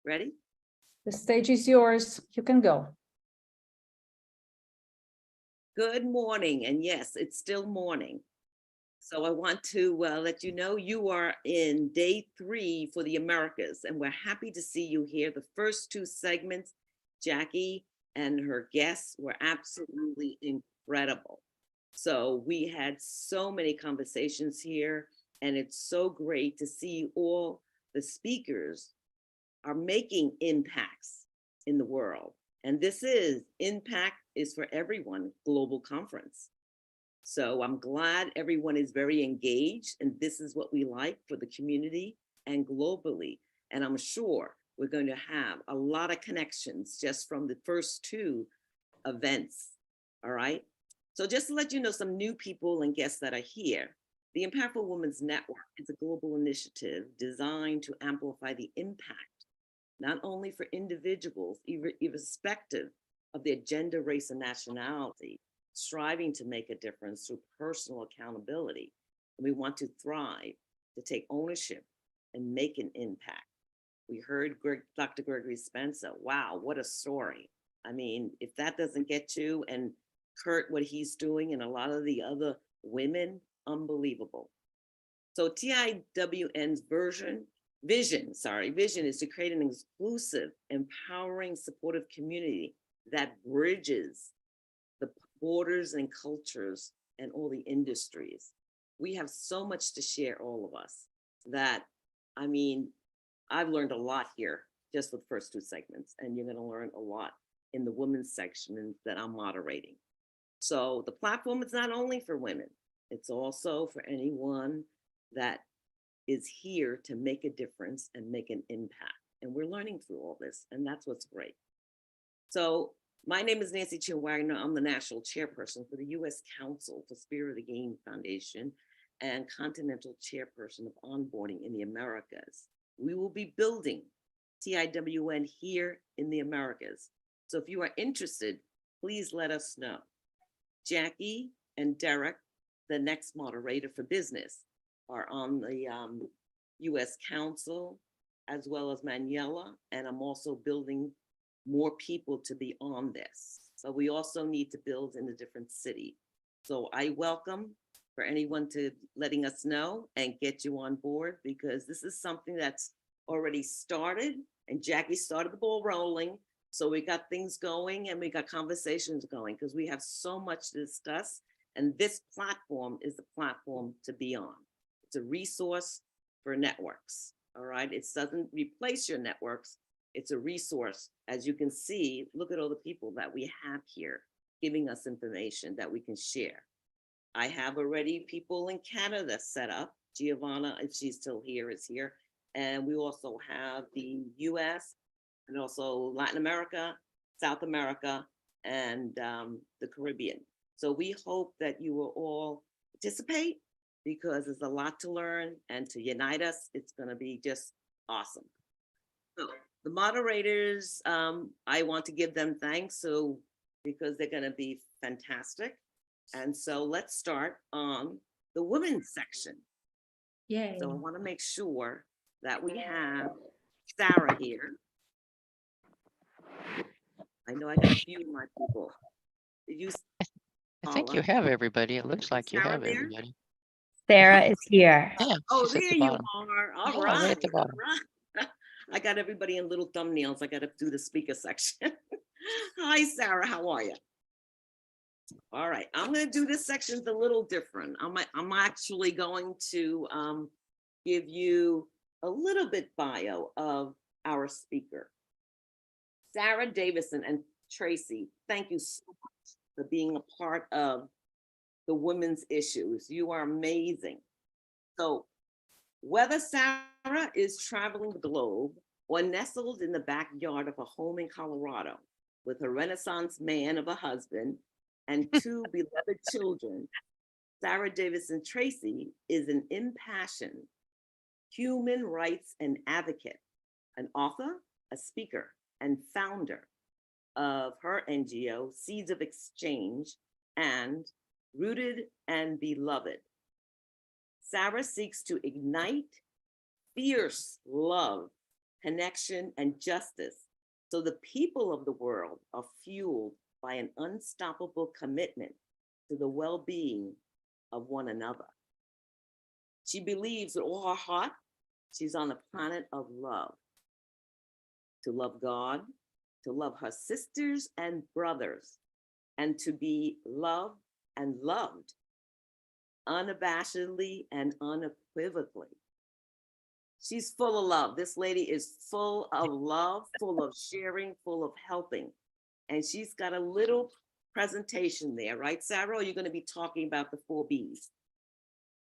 Ready? The stage is yours. You can go. Good morning. And yes, it's still morning. So I want to let you know you are in day 3 for the Americas, and we're happy to see you here. The first 2 segments, Jackie and her guests were absolutely incredible. So we had so many conversations here, and it's so great to see all the speakers are making impacts in the world. And this is Impact is for Everyone Global Conference. So I'm glad everyone is very engaged, and this is what we like for the community and globally. And I'm sure we're going to have a lot of connections just from the first 2 events. All right. So just to let you know some new people and guests that are here, the Impactful Women's Network is a global initiative designed to amplify the impact, not only for individuals, irrespective of their gender, race, and nationality, striving to make a difference through personal accountability. And we want to thrive, to take ownership and make an impact. We heard Dr. Gregory Spencer. Wow, what a story. I mean, if that doesn't get you, and Kurt, what he's doing, and a lot of the other women, unbelievable. So TIWN's vision is to create an inclusive, empowering, supportive community that bridges the borders and cultures and all the industries. We have so much to share, all of us, that, I mean, I've learned a lot here just with the first 2 segments, and you're gonna learn a lot in the women's section that I'm moderating. So the platform is not only for women, it's also for anyone that is here to make a difference and make an impact. And we're learning through all this, and that's what's great. So my name is Nancy Chin Wagner. I'm the national chairperson for the U.S. Council for Spirit of the Game Foundation and continental chairperson of onboarding in the Americas. We will be building TIWN here in the Americas. So if you are interested, please let us know. Jackie and Derek, the next moderator for business, are on the U.S. Council, as well as Manuela, and I'm also building more people to be on this. So we also need to build in a different city. So I welcome for anyone to letting us know and get you on board, because this is something that's already started, and Jackie started the ball rolling. So we got things going and we got conversations going, because we have so much to discuss, and this platform is the platform to be on. It's a resource for networks. All right, it doesn't replace your networks. It's a resource. As you can see, look at all the people that we have here giving us information that we can share. I have already people in Canada set up. Giovanna, if she's still here, is here. And we also have the US and also Latin America, South America, and the Caribbean. So we hope that you will all participate, because there's a lot to learn, and to unite us, it's gonna be just awesome. So the moderators, I want to give them thanks, because they're gonna be fantastic. And so let's start on the women's section. Yay. So I wanna make sure that we have Sarah here. I know I got a few of my people. Did you? I think you have everybody. It looks like you Sarah have there? everybody. Sarah is here. Yeah, Oh, she's at there the you bottom. are. All Yeah, right. right at the bottom. all right. I got everybody in little thumbnails. I got to do the speaker section. Hi, Sarah. How are you? All right. I'm going to do this section's a little different. I'm actually going to give you a little bit bio of our speaker. Sarah Davison and Tracy, thank you so much for being a part of the women's issues. You are amazing. So whether Sarah is traveling the globe or nestled in the backyard of a home in Colorado with a Renaissance man of a husband and 2 beloved children, Sarah Davison Tracy is an impassioned human rights and advocate, an author, a speaker, and founder of her NGO, Seeds of Exchange, and Rooted and Beloved. Sarah seeks to ignite fierce love connection, and justice. So the people of the world are fueled by an unstoppable commitment to the well-being of one another. She believes with all her heart she's on a planet of love. To love God, to love her sisters and brothers, and to be loved and loved unabashedly and unequivocally. She's full of love. This lady is full of love, full of sharing, full of helping. And she's got a little presentation there, right, Sarah? Or you're going to be talking about the 4 Bs?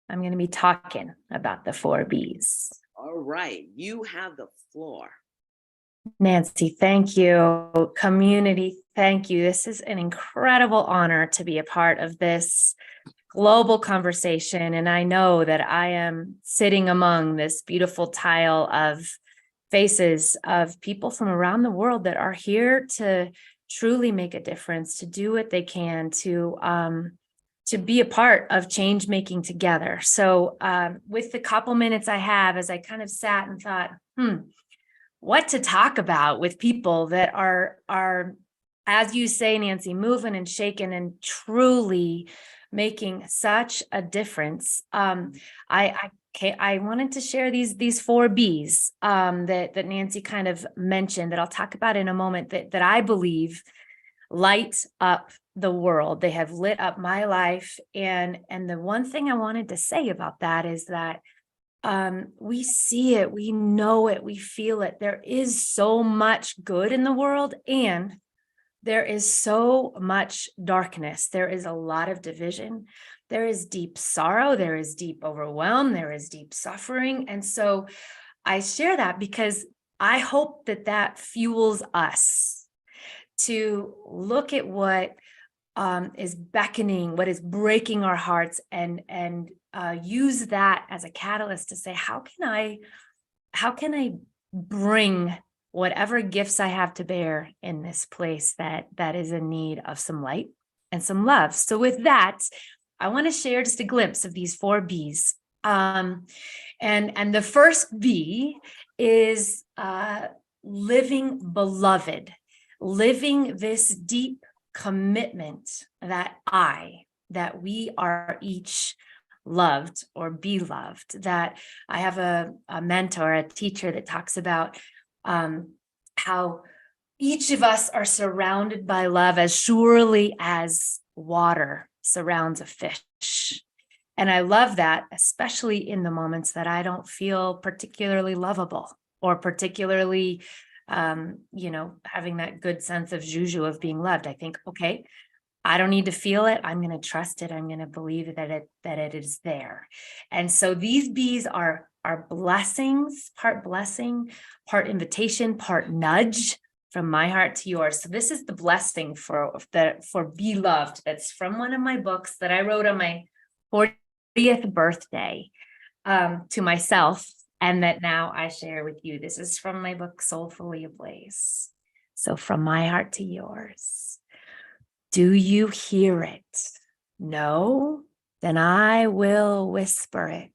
I'm going to be talking about the 4 Bs. All right, you have the floor. Nancy, thank you. Community, thank you. This is an incredible honor to be a part of this global conversation. And I know that I am sitting among this beautiful tile of faces of people from around the world that are here to truly make a difference, to do what they can to be a part of change making together. So with the couple minutes I have, as I kind of sat and thought, what to talk about with people that are, as you say, Nancy, moving and shaking and truly making such a difference. I wanted to share these 4 Bs that Nancy kind of mentioned that I'll talk about in a moment that I believe light up the world. They have lit up my life. And the one thing I wanted to say about that is that we see it, we know it, we feel it. There is so much good in the world, and there is so much darkness. There is a lot of division. There is deep sorrow. There is deep overwhelm. There is deep suffering. And so I share that because I hope that fuels us to look at what is beckoning, what is breaking our hearts, and use that as a catalyst to say, how can I bring whatever gifts I have to bear in this place that is in need of some light and some love. So with that, I want to share just a glimpse of these 4 Bs. And the first B is living beloved, living this deep commitment that we are each loved or beloved. That I have a mentor, a teacher that talks about how each of us are surrounded by love as surely as water surrounds a fish. And I love that, especially in the moments that I don't feel particularly lovable or particularly, having that good sense of juju of being loved. I think, okay, I don't need to feel it. I'm going to trust it. I'm going to believe that it is there. And so these Bs are blessings, part blessing, part invitation, part nudge from my heart to yours. So this is the blessing for Be Loved. That's from one of my books that I wrote on my 40th birthday to myself, and that now I share with you. This is from my book, Soulfully Ablaze. So from my heart to yours. Do you hear it? No? Then I will whisper it.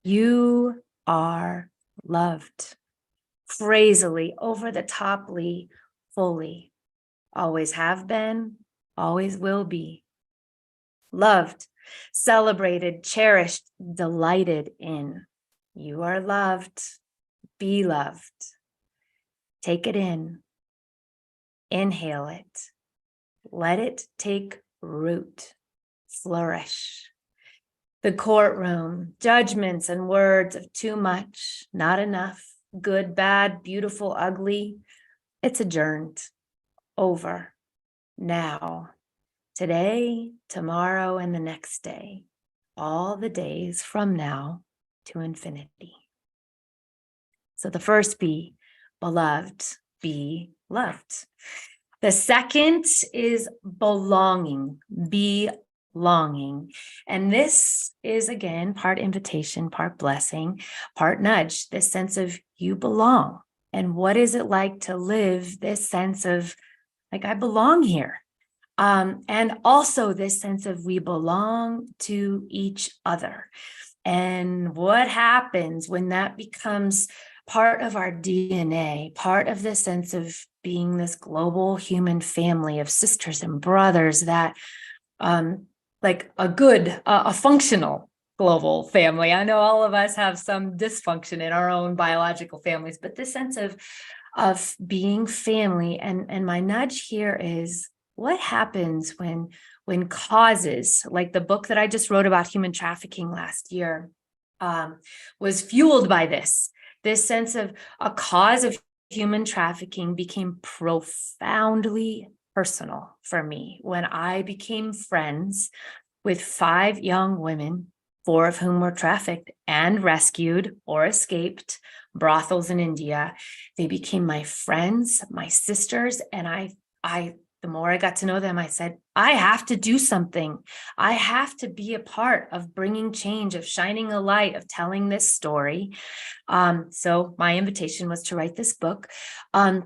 You are loved. Crazily, over the toply, fully. Always have been, always will be. Loved, celebrated, cherished, delighted in. You are loved. Be loved. Take it in. Inhale it. Let it take root, flourish. The courtroom, judgments and words of too much, not enough, good, bad, beautiful, ugly. It's adjourned, over, now, today, tomorrow, and the next day, all the days from now to infinity. So the first B, beloved, be loved. The second is belonging, be longing. And this is, again, part invitation, part blessing, part nudge, this sense of you belong. And what is it like to live this sense of, like, I belong here? And also this sense of we belong to each other. And what happens when that becomes part of our DNA, part of the sense of being this global human family of sisters and brothers that like a functional global family. I know all of us have some dysfunction in our own biological families, but this sense of being family, and my nudge here is what happens when causes, like the book that I just wrote about human trafficking last year, was fueled by this sense of a cause of human trafficking became profoundly personal for me when I became friends with 5 young women, 4 of whom were trafficked and rescued or escaped brothels in India. They became my friends, my sisters, and I the more I got to know them, I said, I have to do something. I have to be a part of bringing change, of shining a light, of telling this story. So my invitation was to write this book. But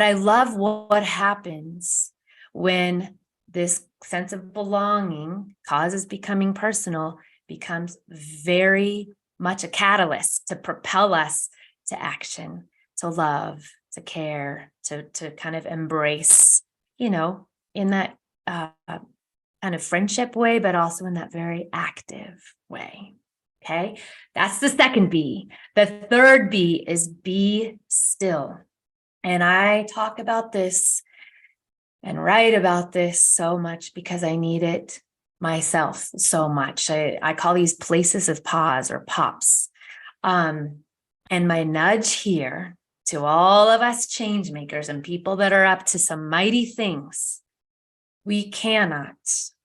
I love what happens when this sense of belonging, causes becoming personal, becomes very much a catalyst to propel us to action, to love, to care, to kind of embrace, in that kind of friendship way, but also in that very active way. Okay, that's the second B. The third B is be still. And I talk about this and write about this so much because I need it myself so much. I call these places of pause or pops. And my nudge here to all of us change makers and people that are up to some mighty things, we cannot,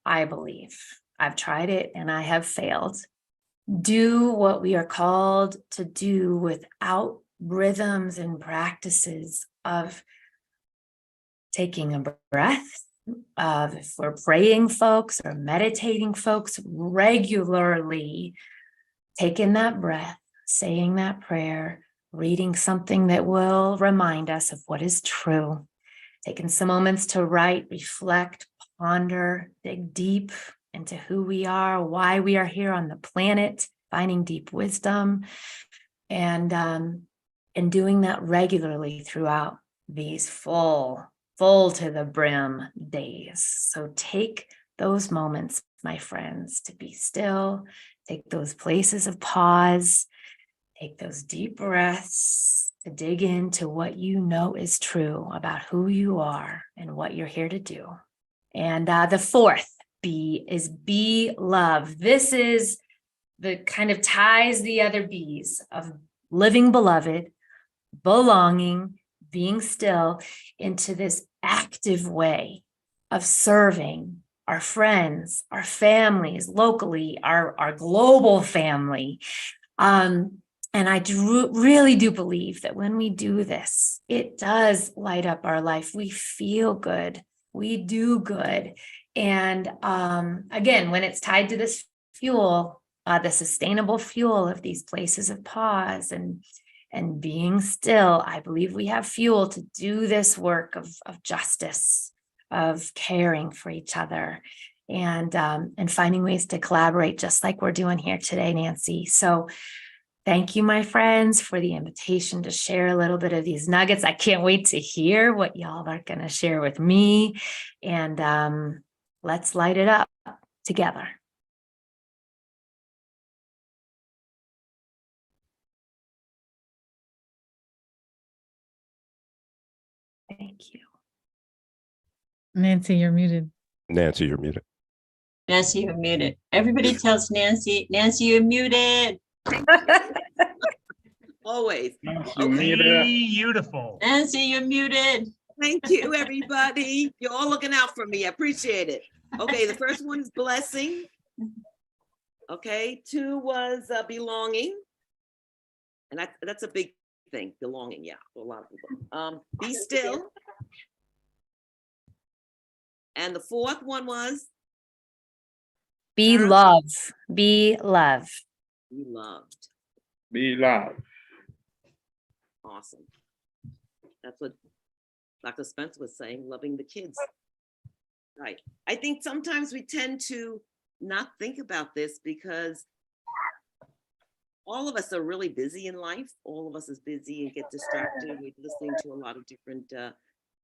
I believe, I've tried it and I have failed, do what we are called to do without rhythms and practices of taking a breath, of if we're praying folks or meditating folks, regularly taking that breath, saying that prayer, reading something that will remind us of what is true, taking some moments to write, reflect, ponder, dig deep into who we are, why we are here on the planet, finding deep wisdom, and doing that regularly throughout these full to the brim days. So take those moments, my friends, to be still, take those places of pause, take those deep breaths to dig into what you know is true about who you are and what you're here to do. And the fourth B is be love. This is the kind of ties the other B's of living beloved, belonging, being still, into this active way of serving our friends, our families locally, our global family. And I really do believe that when we do this, it does light up our life. We feel good. We do good. And again, when it's tied to this fuel, the sustainable fuel of these places of pause and being still, I believe we have fuel to do this work of justice, of caring for each other, and finding ways to collaborate, just like we're doing here today, Nancy. So thank you, my friends, for the invitation to share a little bit of these nuggets. I can't wait to hear what y'all are going to share with me. And let's light it up together. Thank you. Nancy, you're muted. Nancy, you're muted. Nancy, you're muted. Everybody tells Nancy, Nancy, you're muted. Always. Okay. Beautiful. Nancy, you're muted. Thank you, everybody. You're all looking out for me. I appreciate it. Okay, the first one is blessing. Okay, 2 was belonging. And that's a big thing, belonging, yeah, for a lot of people. Be still. And the 4th one was? Be love. Be love. Be loved. Be loved. Awesome. That's what Dr. Spence was saying, loving the kids. Right. I think sometimes we tend to not think about this because all of us are really busy in life. All of us is busy and get distracted with listening to a lot of different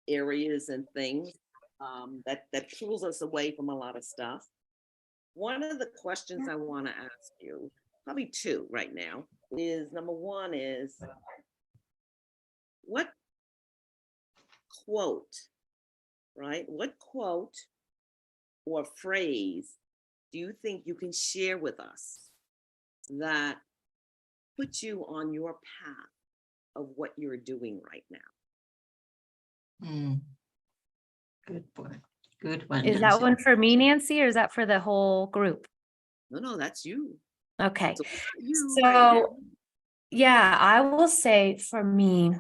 areas and things that pulls us away from a lot of stuff. One of the questions I want to ask you, probably two right now, is number one is what quote, right? What quote or phrase do you think you can share with us that puts you on your path of what you're doing right now? Hmm. Good one. Good one. Is that Nancy. one for me, Nancy, or is that for the whole group? No, that's you. Okay. So, you right now. So, yeah, I will say for me,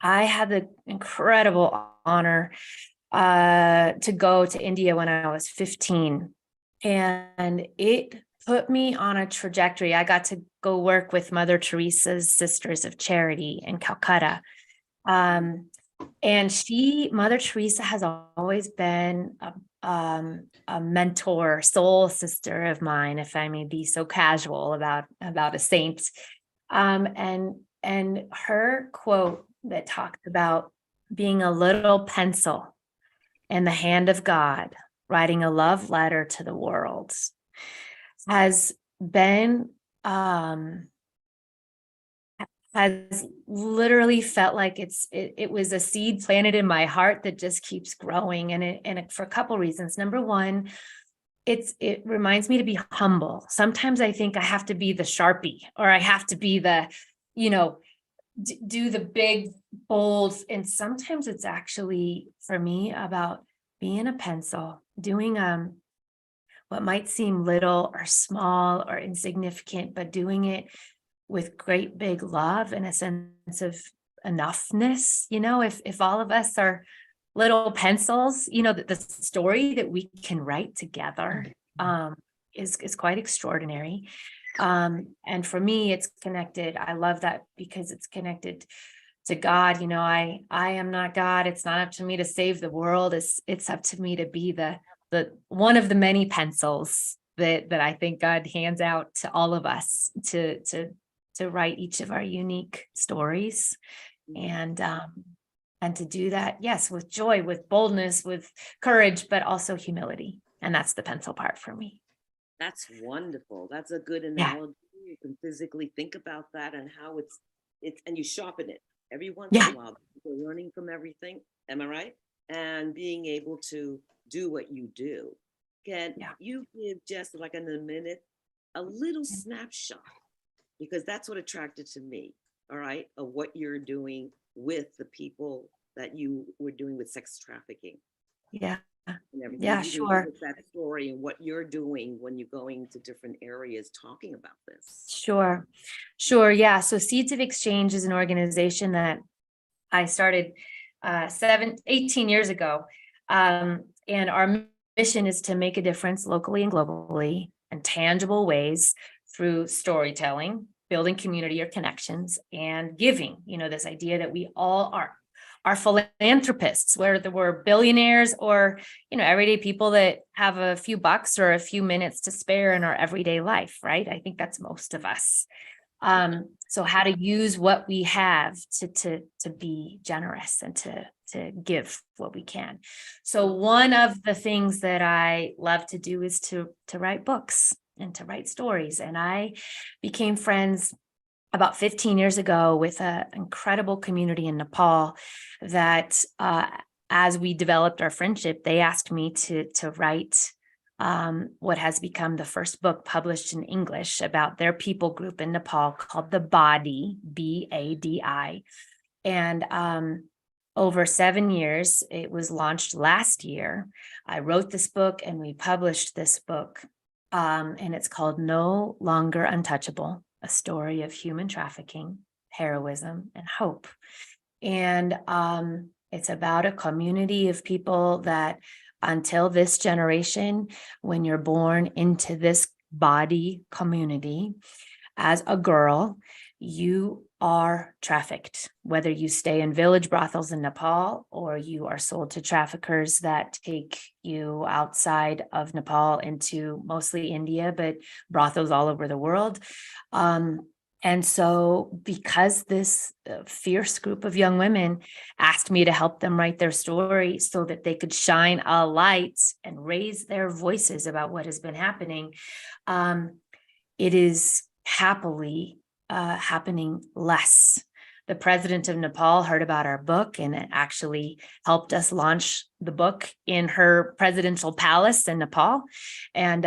I had the incredible honor to go to India when I was 15. And it put me on a trajectory. I got to go work with Mother Teresa's Sisters of Charity in Calcutta. And Mother Teresa has always been a mentor, soul sister of mine, if I may be so casual about a saint. And her quote that talked about being a little pencil in the hand of God, writing a love letter to the world, has been has literally felt like it was a seed planted in my heart that just keeps growing, and for a couple reasons. Number one, it reminds me to be humble. Sometimes I think I have to be the Sharpie, or I have to be the, do the big, bold, and sometimes it's actually for me about being a pencil, doing what might seem little or small or insignificant, but doing it with great big love and a sense of enoughness. If all of us are little pencils, the story that we can write together is quite extraordinary. And for me, it's connected. I love that because it's connected to God. I am not God. It's not up to me to save the world. It's up to me to be the one of the many pencils that I think God hands out to all of us to write each of our unique stories, and to do that, yes, with joy, with boldness, with courage, but also humility. And that's the pencil part for me. That's wonderful. That's a good analogy. You can physically think about that and how it's and you sharpen it every once in a while. You're learning from everything. Am I right? And being able to do what you do. Can you give just like in a minute a little snapshot? Because that's what attracted to me, all right, of what you're doing with the people that you were doing with sex trafficking. Yeah. And everything. Yeah, You sure. give us that story and what you're doing when you're going to different areas talking about this. Sure. Yeah. So Seeds of Exchange is an organization that I started 18 years ago. And our mission is to make a difference locally and globally in tangible ways through storytelling, building community or connections, and giving. This idea that we all are philanthropists, whether we're billionaires or, everyday people that have a few bucks or a few minutes to spare in our everyday life, right? I think that's most of us. So how to use what we have to be generous and to give what we can. So one of the things that I love to do is to write books and to write stories. And I became friends about 15 years ago with an incredible community in Nepal that as we developed our friendship, they asked me to write what has become the first book published in English about their people group in Nepal called The Badi, B-A-D-I. And over 7 years, it was launched last year. I wrote this book and we published this book. And it's called No Longer Untouchable, a story of human trafficking, heroism, and hope. And it's about a community of people that until this generation, when you're born into this body community as a girl, you are trafficked, whether you stay in village brothels in Nepal or you are sold to traffickers that take you outside of Nepal into mostly India, but brothels all over the world. And so because this fierce group of young women asked me to help them write their story so that they could shine a light and raise their voices about what has been happening, it is happily happening less. The president of Nepal heard about our book and it actually helped us launch the book in her presidential palace in Nepal. And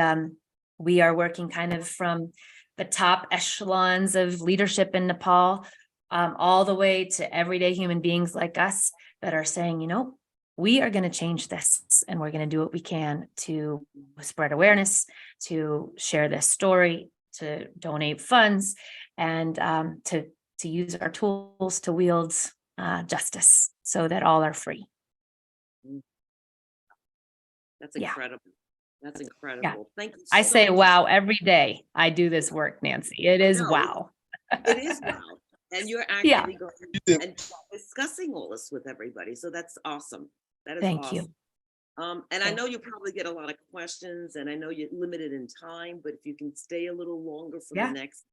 we are working kind of from the top echelons of leadership in Nepal, all the way to everyday human beings like us that are saying, you know, we are going to change this and we're going to do what we can to spread awareness, to share this story, to donate funds, and to use our tools to wield justice so that all are free. That's Yeah. incredible. That's incredible. Thank you. I so say much. wow every day I do this work, Nancy. It is No, wow. It is wow. And you're Yeah. actually going and discussing all this with everybody. So that's awesome. That is Thank awesome. you. And I know you probably get a lot of questions and I know you're limited in time, but if you can stay a little longer for Yeah. the next,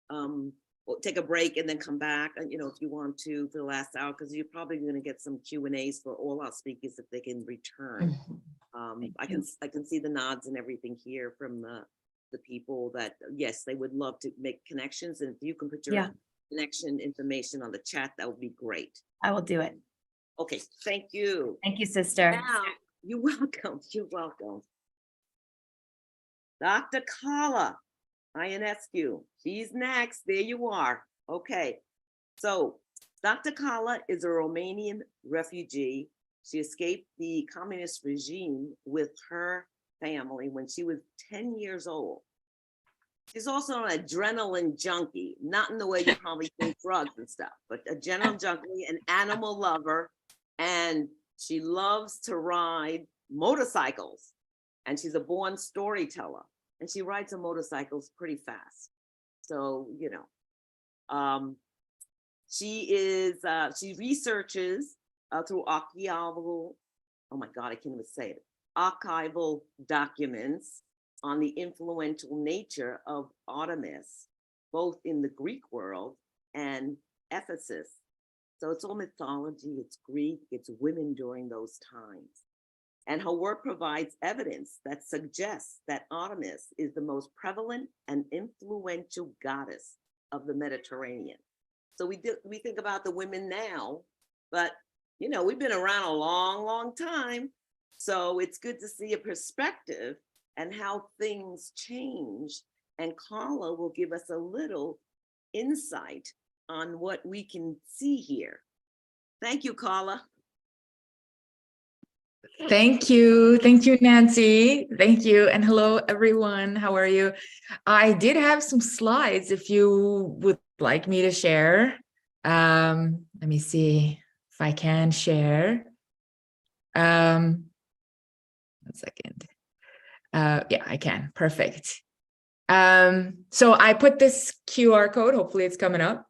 well, take a break and then come back, and you know, if you want to for the last hour, because you're probably going to get some Q&As for all our speakers if they can return. Thank I can see the nods and everything here from the people that, yes, they would love to make connections. And if you can put your Yeah. connection information on the chat, that would be great. I will do it. Okay, thank you. Thank you, sister. Now, you're welcome. You're welcome. Dr. Carla Ionescu, she's next. There you are. Okay. So Dr. Carla is a Romanian refugee. She escaped the communist regime with her family when she was 10 years old. She's also an adrenaline junkie, not in the way you probably think drugs and stuff, but a general junkie, an animal lover, and she loves to ride motorcycles. And she's a born storyteller, and she rides her motorcycles pretty fast. So, you know, she researches through archival, oh my God, I can't even say it, archival documents on the influential nature of Artemis, both in the Greek world and Ephesus. So it's all mythology, it's Greek, it's women during those times. And her work provides evidence that suggests that Artemis is the most prevalent and influential goddess of the Mediterranean. So we think about the women now, but you know, we've been around a long, long time. So it's good to see a perspective and how things change. And Carla will give us a little insight on what we can see here. Thank you, Carla. Thank you. Thank you, Nancy. Thank you. And hello, everyone. How are you? I did have some slides if you would like me to share. Let me see if I can share. 1 second. Yeah, I can. Perfect. So I put this QR code, hopefully it's coming up,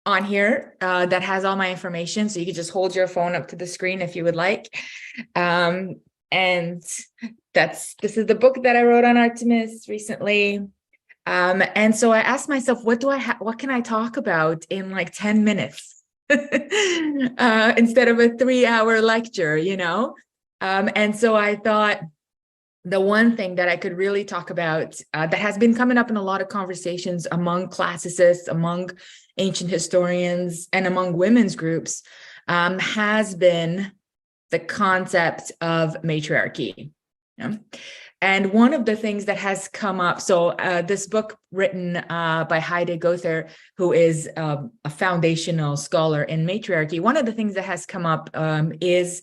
on here that has all my information. So you can just hold your phone up to the screen if you would like. And this is the book that I wrote on Artemis recently. And so I asked myself, what can I talk about in like 10 minutes instead of a 3-hour lecture, you know? And so I thought the one thing that I could really talk about that has been coming up in a lot of conversations among classicists, among ancient historians, and among women's groups has been the concept of matriarchy. Yeah? And one of the things that has come up, so this book written by Heide Gother, who is a foundational scholar in matriarchy, one of the things that has come up is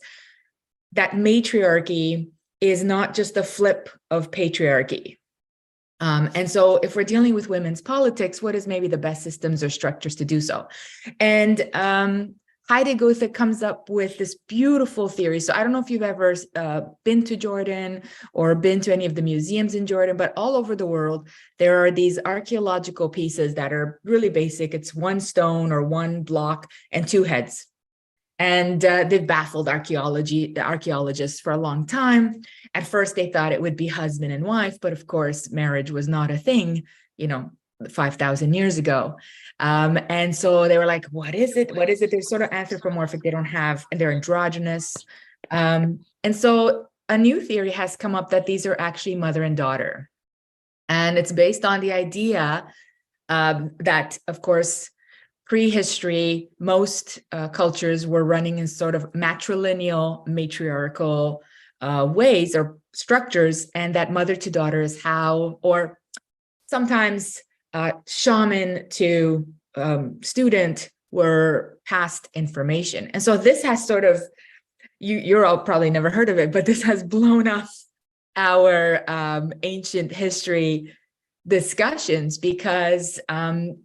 that matriarchy is not just a flip of patriarchy. And so if we're dealing with women's politics, what is maybe the best systems or structures to do so? And Heide Gother comes up with this beautiful theory. So I don't know if you've ever been to Jordan or been to any of the museums in Jordan, but all over the world, there are these archaeological pieces that are really basic. It's one stone or one block and 2 heads. And they've baffled archaeologists for a long time. At first, they thought it would be husband and wife, but of course, marriage was not a thing, you know, 5,000 years ago. And so they were like, what is it? What is it? They're sort of anthropomorphic. They don't have, and they're androgynous. And so a new theory has come up that these are actually mother and daughter. And it's based on the idea that, of course, prehistory, most cultures were running in sort of matrilineal, matriarchal ways or structures, and that mother to daughter is how, or sometimes shaman to student were passed information. And so this has sort of, you're all probably never heard of it, but this has blown up our ancient history discussions, because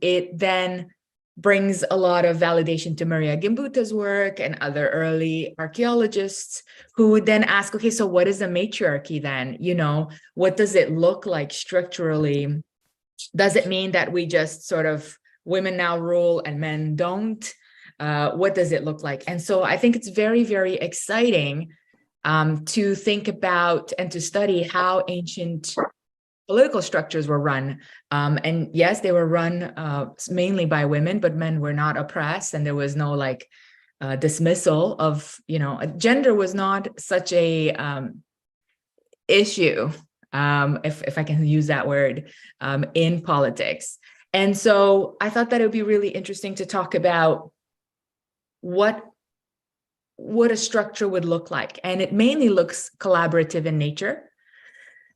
it then brings a lot of validation to Maria Gimbuta's work and other early archaeologists who would then ask, okay, so what is a matriarchy then? You know, what does it look like structurally? Does it mean that we just sort of, women now rule and men don't? What does it look like? And so I think it's very, very exciting to think about and to study how ancient political structures were run. And yes, they were run mainly by women, but men were not oppressed, and there was no like dismissal of, you know, gender was not such a issue, if I can use that word, in politics. And so I thought that it would be really interesting to talk about what a structure would look like. And it mainly looks collaborative in nature.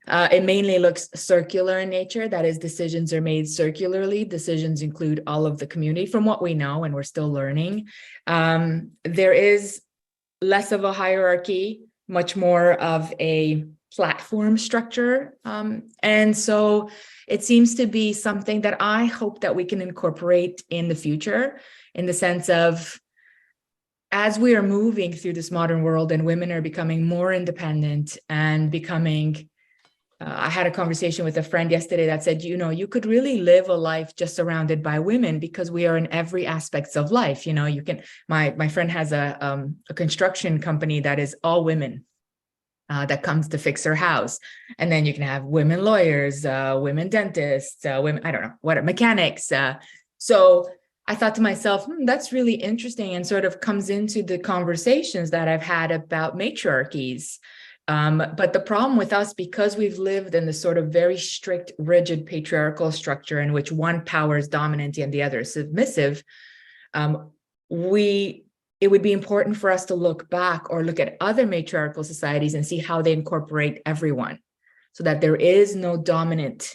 It mainly looks circular in nature. That is, decisions are made circularly. Decisions include all of the community from what we know, and we're still learning. There is less of a hierarchy, much more of a platform structure. And so it seems to be something that I hope that we can incorporate in the future, in the sense of, as we are moving through this modern world and women are becoming more independent and becoming, I had a conversation with a friend yesterday that said, you know, you could really live a life just surrounded by women, because we are in every aspects of life. You know, you can, my friend has a construction company that is all women that comes to fix her house. And then you can have women lawyers, women dentists, women, I don't know, what, mechanics. So I thought to myself, that's really interesting, and sort of comes into the conversations that I've had about matriarchies. But the problem with us, because we've lived in this sort of very strict, rigid patriarchal structure in which one power is dominant and the other is submissive, it would be important for us to look back or look at other matriarchal societies and see how they incorporate everyone, so that there is no dominant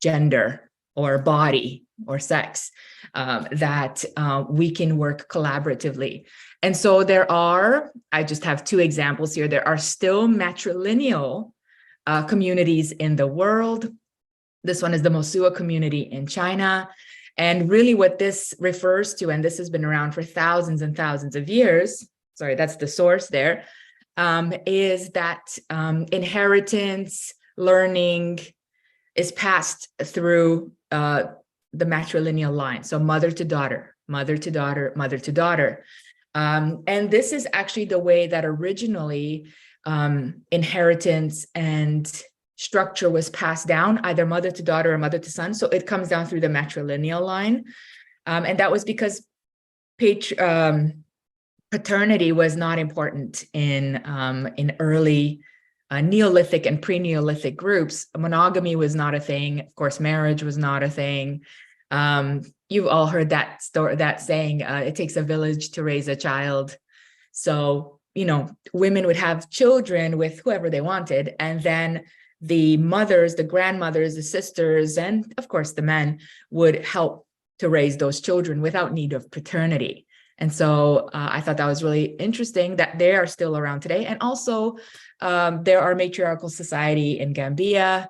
gender or body or sex, that we can work collaboratively. And so there are, I just have two examples here. There are still matrilineal communities in the world. This one is the Mosua community in China. And really what this refers to, and this has been around for thousands and thousands of years, sorry, that's the source there, is that inheritance, learning is passed through the matrilineal line. So mother to daughter, mother to daughter, mother to daughter. And this is actually the way that originally inheritance and structure was passed down, either mother to daughter or mother to son. So it comes down through the matrilineal line. And that was because paternity was not important in early Neolithic and pre-Neolithic groups. Monogamy was not a thing. Of course, marriage was not a thing. You've all heard that story, that saying, it takes a village to raise a child. So, you know, women would have children with whoever they wanted, and then the mothers, the grandmothers, the sisters, and of course the men would help to raise those children without need of paternity. And so I thought that was really interesting that they are still around today. And also there are matriarchal society in Gambia.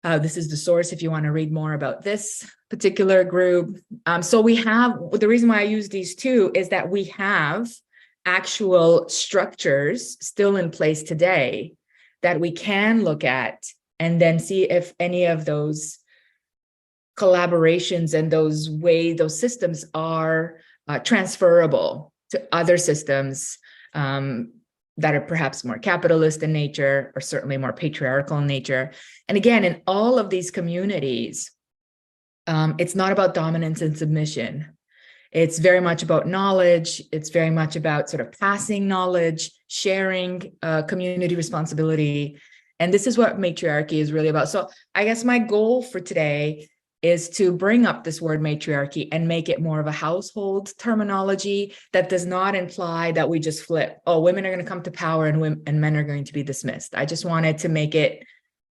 This is the source if you want to read more about this particular group. So we have, the reason why I use these two is that we have actual structures still in place today that we can look at and then see if any of those collaborations and those systems are transferable to other systems that are perhaps more capitalist in nature, or certainly more patriarchal in nature. And again, in all of these communities, It's not about dominance and submission. It's very much about knowledge. It's very much about sort of passing knowledge, sharing, community responsibility. And this is what matriarchy is really about. So I guess my goal for today is to bring up this word matriarchy and make it more of a household terminology that does not imply that we just flip, oh, women are going to come to power and men are going to be dismissed. I just wanted to make it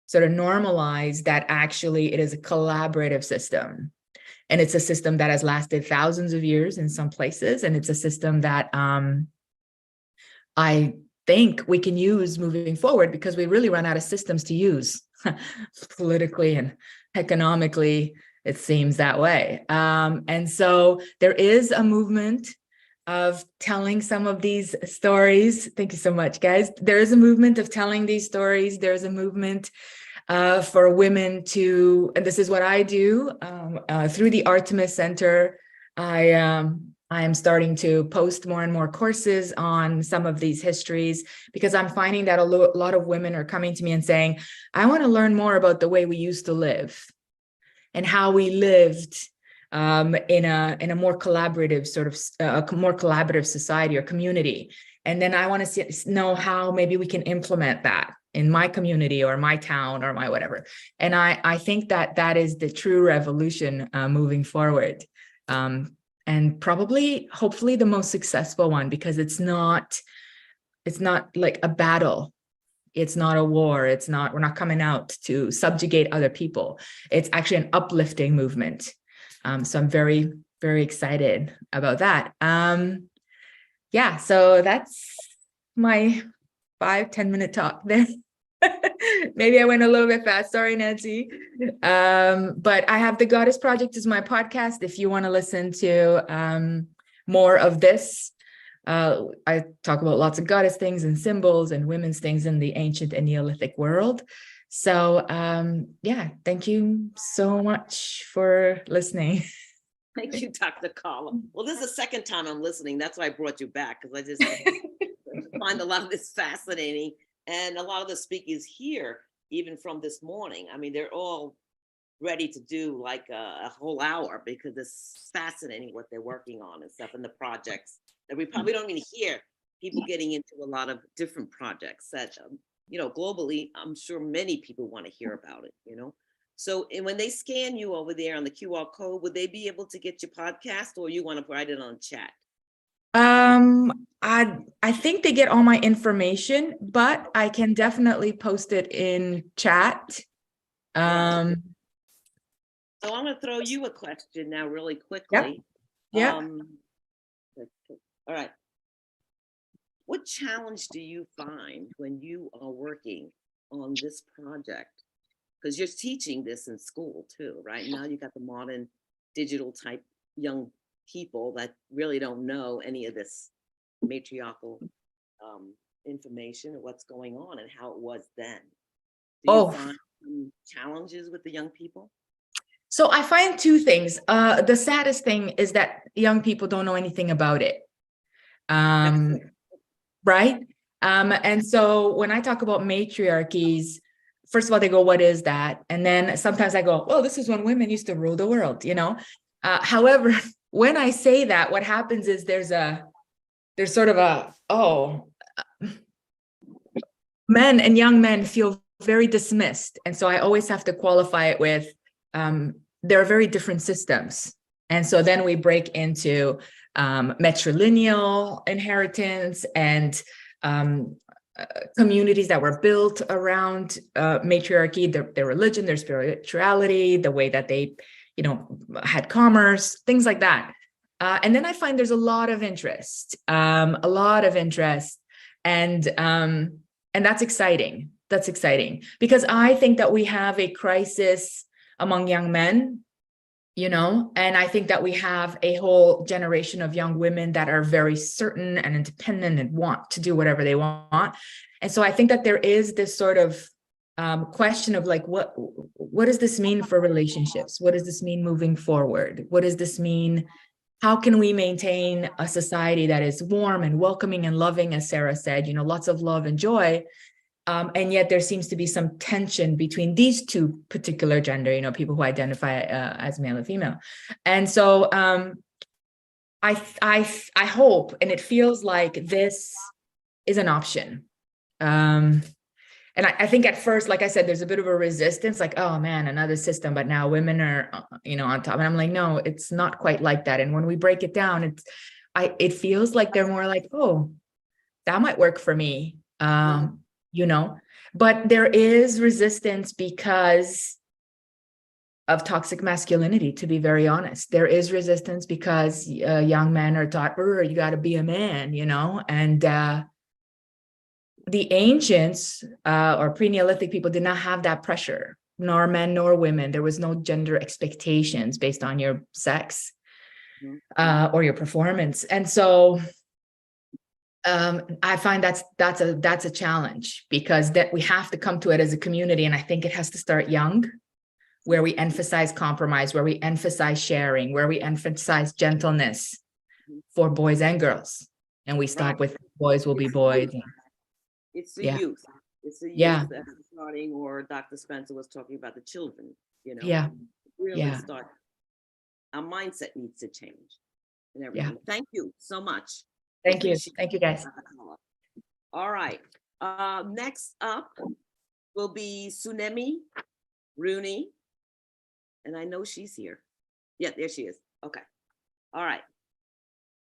sort of normalize that actually it is a collaborative system. And it's a system that has lasted thousands of years in some places. And it's a system that I think we can use moving forward because we really run out of systems to use politically and economically. It seems that way. And so there is a movement of telling some of these stories. Thank you so much, guys. There is a movement of telling these stories. There's a movement for women to, and this is what I do through the Artemis Center. I am starting to post more and more courses on some of these histories because I'm finding that a lot of women are coming to me and saying, I want to learn more about the way we used to live and how we lived in a more collaborative sort of a more collaborative society or community. And then I want to know how maybe we can implement that in my community or my town or my whatever. And I think that that is the true revolution moving forward. And probably, hopefully the most successful one, because it's not like a battle. It's not a war. We're not coming out to subjugate other people. It's actually an uplifting movement. So I'm very, very excited about that. Yeah, so that's my 5-10 minute talk there. Maybe I went a little bit fast. Sorry, Nancy. But I have the Goddess Project as my podcast. If you want to listen to more of this, I talk about lots of goddess things and symbols and women's things in the ancient and Neolithic world. So yeah, thank you so much for listening. Thank you, Dr. Carla. Well, this is the second time I'm listening. That's why I brought you back, because I just find a lot of this fascinating. And a lot of the speakers here, even from this morning, I mean, they're all ready to do like a whole hour because it's fascinating what they're working on and stuff and the projects that we probably don't even hear people getting into a lot of different projects that, you know, globally, I'm sure many people want to hear about it, you know. So and when they scan you over there on the QR code, would they be able to get your podcast or you want to write it on chat? I think they get all my information, but I can definitely post it in chat. So I'm going to throw you a question now really quickly. Yeah. All right. What challenge do you find when you are working on this project? Because you're teaching this in school too, right? Now you got the modern digital type young people that really don't know any of this matriarchal information or what's going on and how it was then. Do you find some challenges with the young people? So I find two things. The saddest thing is that young people don't know anything about it. Right? And so when I talk about matriarchies, first of all, they go, what is that? And then sometimes I go, oh, this is when women used to rule the world, you know? However, when I say that, what happens is there's sort of a, men and young men feel very dismissed. And so I always have to qualify it with, there are very different systems. And so then we break into matrilineal inheritance and communities that were built around matriarchy, their religion, their spirituality, the way that they, you know, had commerce, things like that. And then I find there's a lot of interest, and that's exciting. That's exciting because I think that we have a crisis among young men, you know, and I think that we have a whole generation of young women that are very certain and independent and want to do whatever they want. And so I think that there is this sort of question of like, what does this mean for relationships? What does this mean moving forward? What does this mean? How can we maintain a society that is warm and welcoming and loving, as Sarah said, you know, lots of love and joy, And yet there seems to be some tension between these two particular gender, you know, people who identify as male and female. And so I hope, and it feels like this is an option. And I think at first, like I said, there's a bit of a resistance, like, oh man, another system, but now women are, you know, on top. And I'm like, no, it's not quite like that. And when we break it down, it feels like they're more like, oh, that might work for me, you know, but there is resistance because of toxic masculinity, to be very honest. There is resistance because young men are taught, you got to be a man, you know, and the ancients or pre-Neolithic people did not have that pressure, nor men nor women. There was no gender expectations based on your sex or your performance. And so I find that's a challenge, because that we have to come to it as a community. And I think it has to start young, where we emphasize compromise, where we emphasize sharing, where we emphasize gentleness for boys and girls. And we stop with boys will be boys. It's the Yeah. youth. It's the youth Yeah. that's starting, or Dr. Spencer was talking about the children, you know. Yeah. Really Yeah. start. Our mindset needs to change and everything. Thank you so much. Thank you. Appreciate Thank you, guys. All right. Next up will be Tsunemi Rooney. And I know she's here. Yeah, there she is. Okay. All right.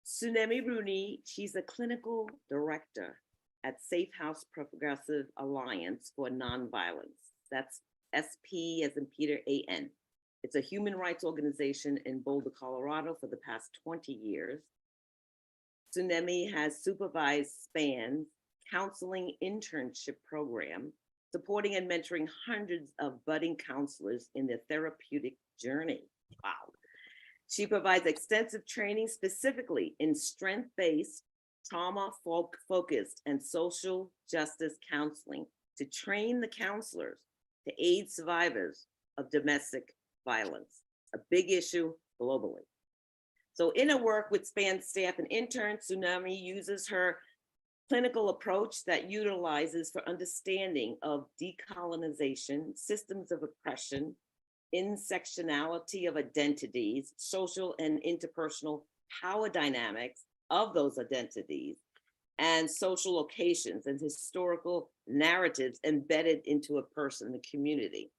Tsunemi Rooney, she's a clinical director at Safe House Progressive Alliance for Nonviolence. That's SP as in Peter, AN. It's a human rights organization in Boulder, Colorado for the past 20 years. Tsunemi has supervised SPAN's counseling internship program, supporting and mentoring hundreds of budding counselors in their therapeutic journey. Wow. She provides extensive training specifically in strength-based, trauma-focused, and social justice counseling to train the counselors to aid survivors of domestic violence, a big issue globally. So in her work with SPAN staff and interns, Tsunemi uses her clinical approach that utilizes for understanding of decolonization, systems of oppression, intersectionality of identities, social and interpersonal power dynamics of those identities, and social locations and historical narratives embedded into a person, the community.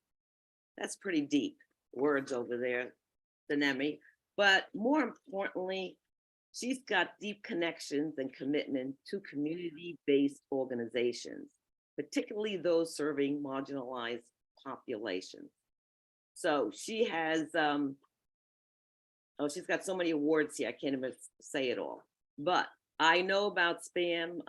That's pretty deep words over there, Tsunemi. But more importantly, she's got deep connections and commitment to community-based organizations, particularly those serving marginalized populations. So she has, she's got so many awards here, I can't even say it all. But I know about SPAN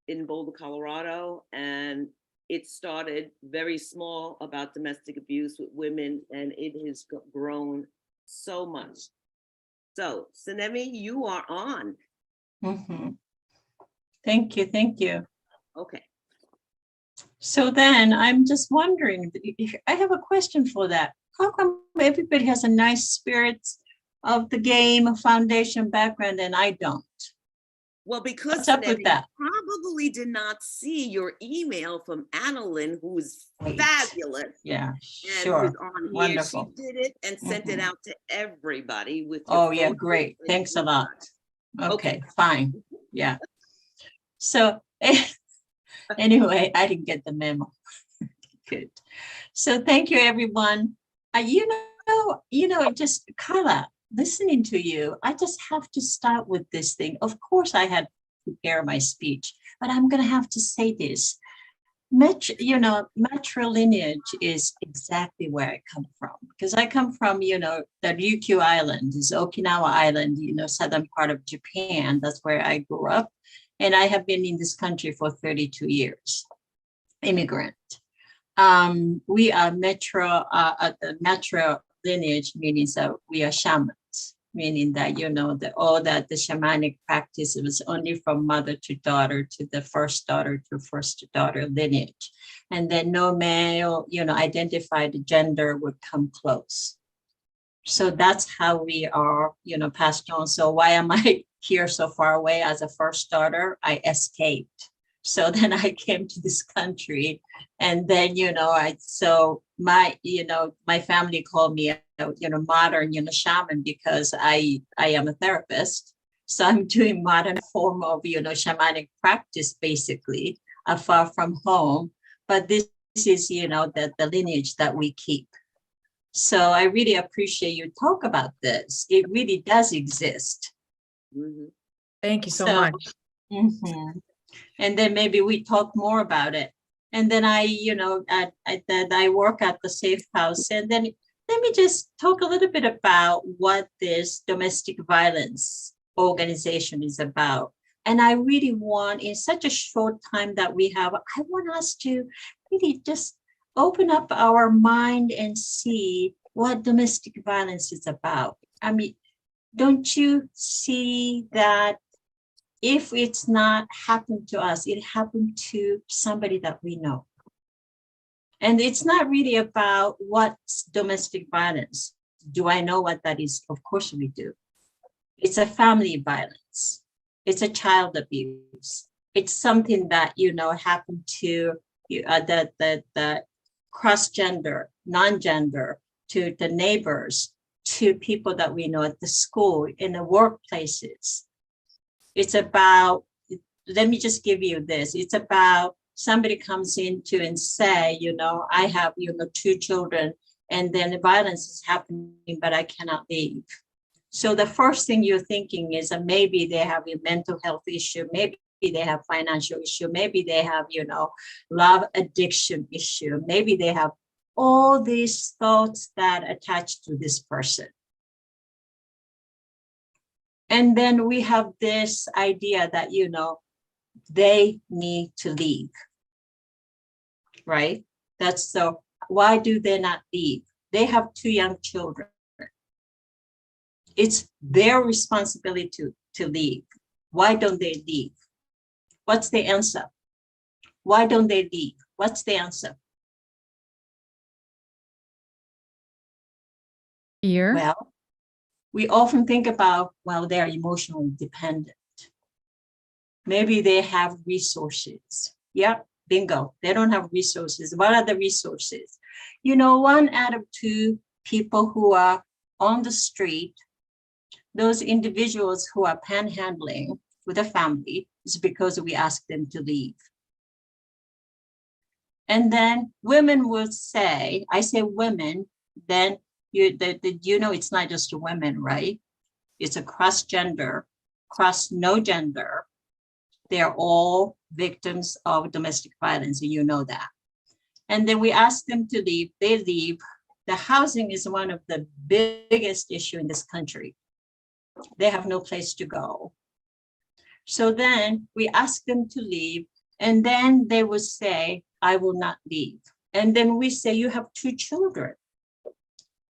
in Boulder, Colorado, and it started very small about domestic abuse with women, and it has grown so much. So, Tsunemi, you are on. Thank you, thank you. Okay. So then I'm just wondering, I have a question for that. How come everybody has a nice spirits of the game, foundation background, and I don't? Well, because What's up with Tsunemi that? probably did not see your email from Annalyn, who's Great. fabulous. Yeah, And sure. who's on here. Wonderful. She did it and sent it out to everybody with. Oh, yeah, photos great. and Thanks a lot. Okay. Okay, fine. Yeah. So anyway, I didn't get the memo. Good. So thank you, everyone. Just Carla, listening to you, I just have to start with this thing. Of course, I had to prepare my speech, but I'm going to have to say this. Matrilineage is exactly where I come from, because I come from, the Ryukyu Island, is Okinawa Island, southern part of Japan. That's where I grew up. And I have been in this country for 32 years, immigrant. We are matrilineage, meaning that we are shamans, meaning that, all that the shamanic practice was only from mother to daughter to the first daughter to first daughter lineage. And then no male, identified gender would come close. So that's how we are, passed on. So why am I here so far away as a first daughter? I escaped. So then I came to this country, and then, so my, my family called me a, modern, shaman, because I am a therapist. So I'm doing modern form of, shamanic practice, basically, far from home. But this is, the lineage that we keep. So I really appreciate you talk about this. It really does exist. Mhm. Thank you so So- much. Mhm. And then maybe we talk more about it. And then I work at the Safe House. And then let me just talk a little bit about what this domestic violence organization is about. And I really want, in such a short time that we have, I want us to really just open up our mind and see what domestic violence is about. I mean, don't you see that if it's not happened to us, it happened to somebody that we know? And it's not really about what's domestic violence. Do I know what that is? Of course we do. It's a family violence. It's a child abuse. It's something that, happened to the cross-gender, non-gender, to the neighbors, to people that we know at the school, in the workplaces. It's about, let me just give you this. It's about somebody comes into and say, I have, 2 children, and then the violence is happening, but I cannot leave. So the first thing you're thinking is that maybe they have a mental health issue, maybe they have financial issue, maybe they have, love addiction issue, maybe they have all these thoughts that attach to this person. And then we have this idea that, they need to leave, right? That's so, why do they not leave? They have 2 young children. It's their responsibility to leave. Why don't they leave? What's the answer? Why don't they leave? What's the answer? Fear. Well, we often think about, well, they're emotionally dependent. Maybe they have resources. Yep, bingo. They don't have resources. What are the resources? 1 out of 2 people who are on the street, those individuals who are panhandling with a family, is because we ask them to leave. And then women will say, I say women, then it's not just women, right? It's a cross-gender, cross-no gender. They're all victims of domestic violence, and you know that. And then we ask them to leave, they leave. The housing is one of the biggest issue in this country. They have no place to go. So then we ask them to leave, and then they will say, I will not leave. And then we say, you have 2 children.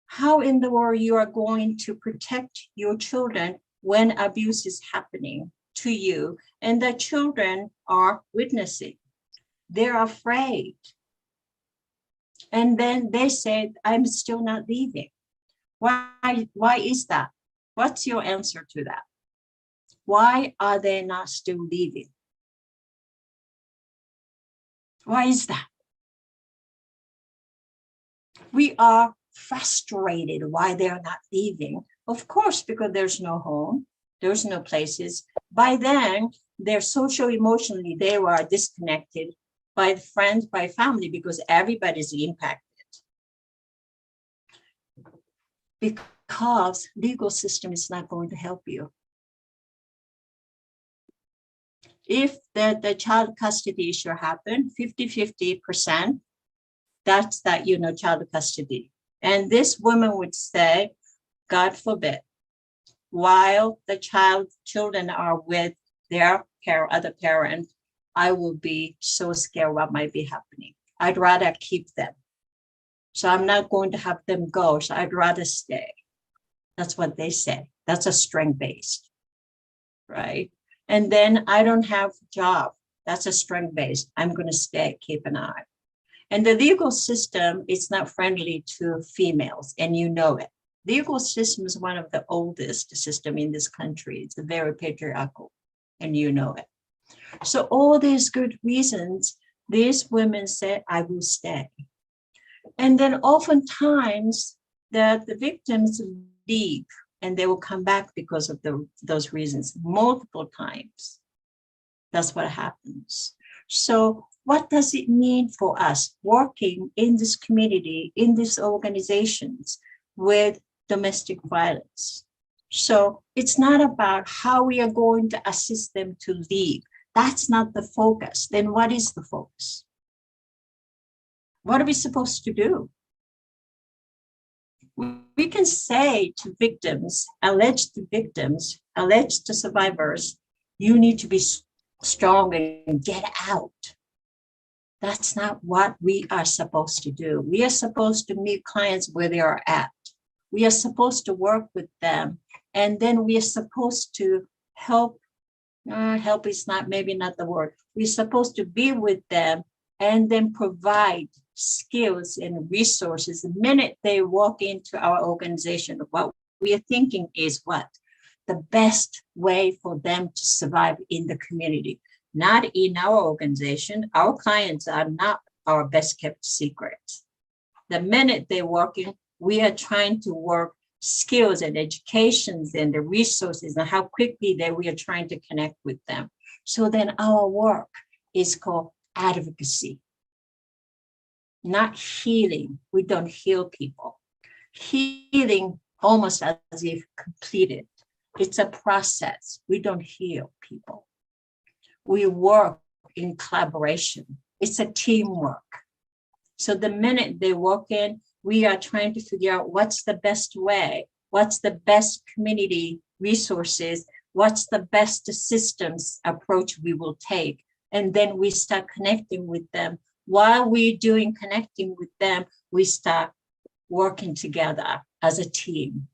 How in the world you are going to protect your children when abuse is happening to you and the children are witnessing? They're afraid. And then they said, I'm still not leaving. Why is that? What's your answer to that? Why are they not still leaving? Why is that? We are frustrated why they're not leaving. Of course, because there's no home, there's no places. By then, they're social emotionally, they are disconnected by friends, by family, because everybody's impacted. Because legal system is not going to help you. If the child custody issue happened, 50-50%, that's that, child custody. And this woman would say, God forbid, while the children are with their other parent, I will be so scared what might be happening. I'd rather keep them. So I'm not going to have them go. So I'd rather stay. That's what they say. That's a strength-based, right? And then I don't have a job. That's a strength-based. I'm going to stay, keep an eye. And the legal system is not friendly to females, and you know it. The legal system is one of the oldest system in this country. It's very patriarchal, and you know it. So all these good reasons, these women say, I will stay. And then oftentimes the victims leave and they will come back because of those reasons multiple times. That's what happens. So what does it mean for us working in this community, in these organizations with domestic violence? So it's not about how we are going to assist them to leave. That's not the focus. Then what is the focus? What are we supposed to do? We can say to victims, alleged survivors, you need to be strong and get out. That's not what we are supposed to do. We are supposed to meet clients where they are at. We are supposed to work with them. And then we are supposed to help. Help is maybe not the word. We're supposed to be with them and then provide skills and resources. The minute they walk into our organization, what we are thinking is what? The best way for them to survive in the community, not in our organization. Our clients are not our best kept secret. The minute they walk in, we are trying to work skills and educations and the resources and how quickly that we are trying to connect with them. So then our work is called advocacy, not healing. We don't heal people. Healing almost as if completed. It's a process. We don't heal people. We work in collaboration. It's a teamwork. So the minute they walk in, we are trying to figure out what's the best way, what's the best community resources, what's the best systems approach we will take. And then we start connecting with them. While we're doing connecting with them, we start working together as a team.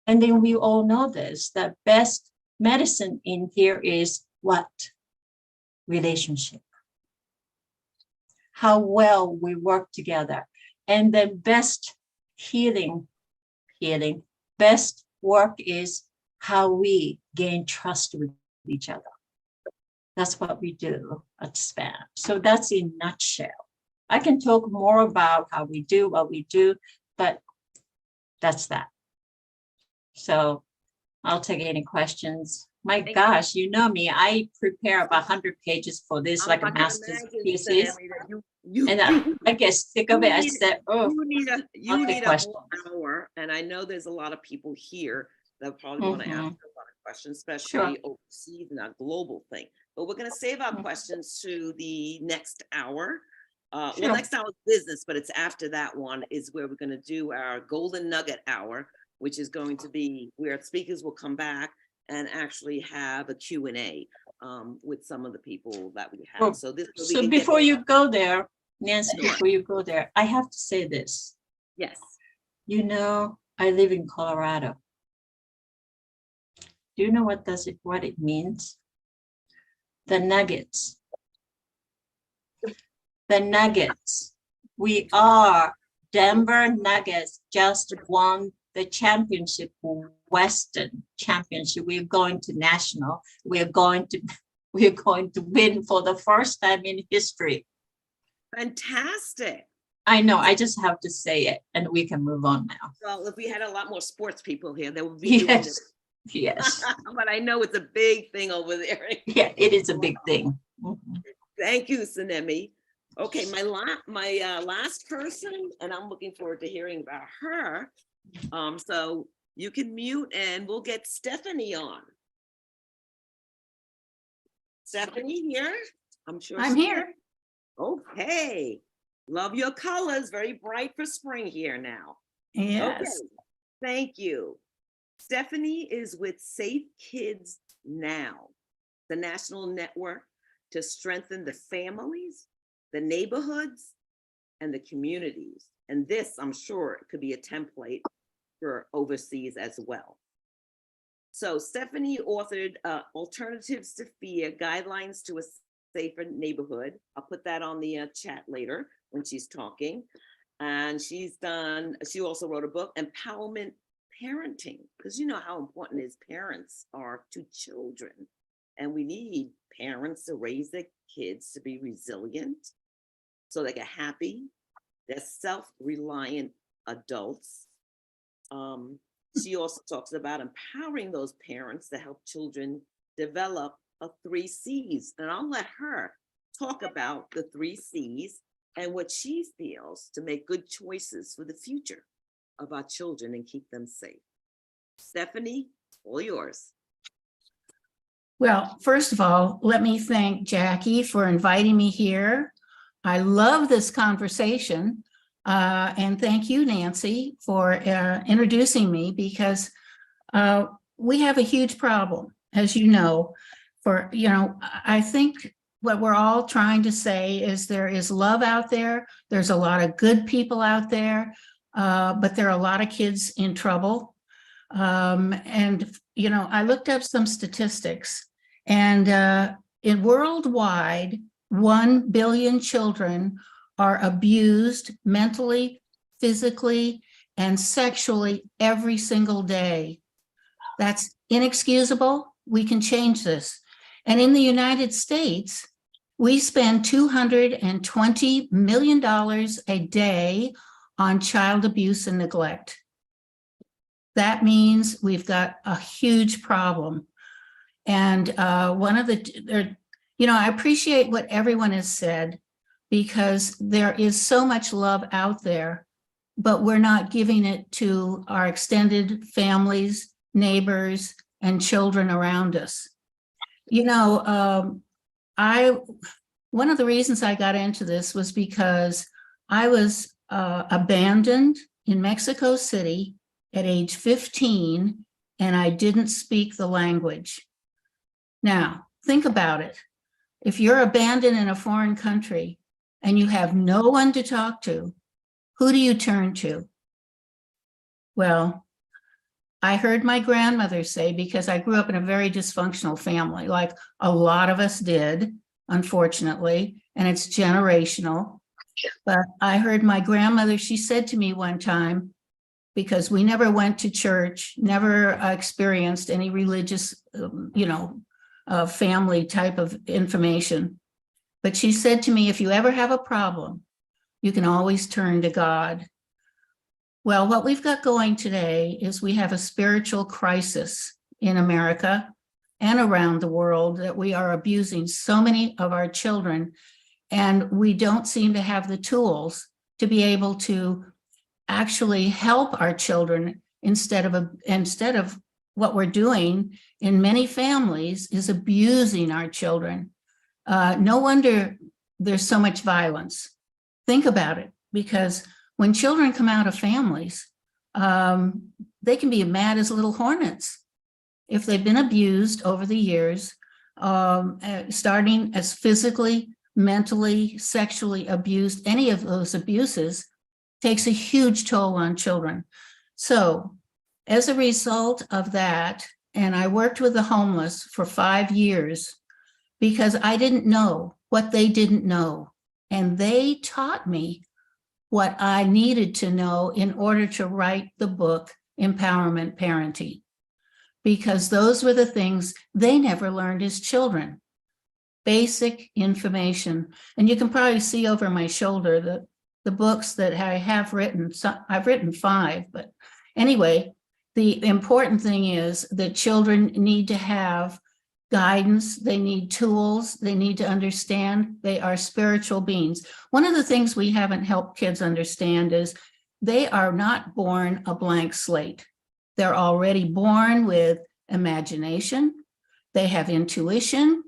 And then we all know this, that best medicine in here is what? Relationship. How well we work together. And the best healing, best work is how we gain trust with each other. That's what we do at SPAN. So that's in a nutshell. I can talk more about how we do what we do, but that's that. So I'll take any questions. My Thank gosh, you know me, I prepare about 100 pages for this, I'm like a not gonna master's imagine, thesis. Sammy, that you- And I get sick of it. I said, oh, You need I'll take a whole questions. hour, and I know there's a lot of people here that probably want to ask Mhm. a lot of questions, especially overseas and a global thing. But we're going to save our Mhm. questions to the next hour. Well, Sure. next hour is business, but it's after that one is where we're going to do our golden nugget hour, which is going to be where speakers will come back and actually have a Q&A with some of the people that we have. Well, So this way we So can get- before you go there, Nancy, Sure. before you go there, I have to say this. Yes. You know, I live in Colorado. Do you know what it means? The Nuggets. The Nuggets. We are Denver Nuggets just won the championship, Western Championship. We're going to national. We're going to win for the first time in history. Fantastic. I know, I just have to say it and we can move on now. Well, if we had a lot more sports people here, they would be doing Yes, this. yes. But I know it's a big thing over there. Yeah, it is a big thing. Mhm. Thank you, Sanemi. Okay, my last person, and I'm looking forward to hearing about her. So you can mute and we'll get Stephanie on. Stephanie here? I'm sure. I'm here. Okay. Love your colors. Very bright for spring here now. Yes. Okay. Thank you. Stephanie is with Safe Kids Now, the national network to strengthen the families, the neighborhoods, and the communities. And this, I'm sure, could be a template for overseas as well. So Stephanie authored Alternatives to Fear, Guidelines to a Safer Neighborhood. I'll put that on the chat later when she's talking. And she also wrote a book, Empowerment Parenting, because you know how important his parents are to children. And we need parents to raise their kids to be resilient, so they get happy, they're self-reliant adults. She also talks about empowering those parents to help children develop a 3 C's. And I'll let her talk about the 3 C's and what she feels to make good choices for the future of our children and keep them safe. Stephanie, all yours. Well, first of all, let me thank Jackie for inviting me here. I love this conversation. And thank you, Nancy, for introducing me, because we have a huge problem, as you know. I think what we're all trying to say is there is love out there. There's a lot of good people out there, but there are a lot of kids in trouble. I looked up some statistics, and in worldwide, 1 billion children are abused mentally, physically, and sexually every single day. That's inexcusable. We can change this. And in the United States, we spend $220 million a day on child abuse and neglect. That means we've got a huge problem. And I appreciate what everyone has said, because there is so much love out there, but we're not giving it to our extended families, neighbors, and children around us. One of the reasons I got into this was because I was abandoned in Mexico City at age 15, and I didn't speak the language. Now, think about it. If you're abandoned in a foreign country and you have no one to talk to, who do you turn to? Well, I heard my grandmother say, because I grew up in a very dysfunctional family, like a lot of us did, unfortunately, and it's generational. But I heard my grandmother, she said to me one time, because we never went to church, never experienced any religious, family type of information. But she said to me, if you ever have a problem, you can always turn to God. Well, what we've got going today is we have a spiritual crisis in America and around the world, that we are abusing so many of our children, and we don't seem to have the tools to be able to actually help our children. Instead of what we're doing in many families is abusing our children. No wonder there's so much violence. Think about it, because when children come out of families, they can be mad as little hornets. If they've been abused over the years, starting as physically, mentally, sexually abused, any of those abuses takes a huge toll on children. So as a result of that, and I worked with the homeless for 5 years because I didn't know what they didn't know. And they taught me what I needed to know in order to write the book, Empowerment Parenting, because those were the things they never learned as children. Basic information. And you can probably see over my shoulder the books that I have written. So I've written 5, but anyway, the important thing is that children need to have guidance, they need tools, they need to understand they are spiritual beings. One of the things we haven't helped kids understand is they are not born a blank slate. They're already born with imagination, they have intuition,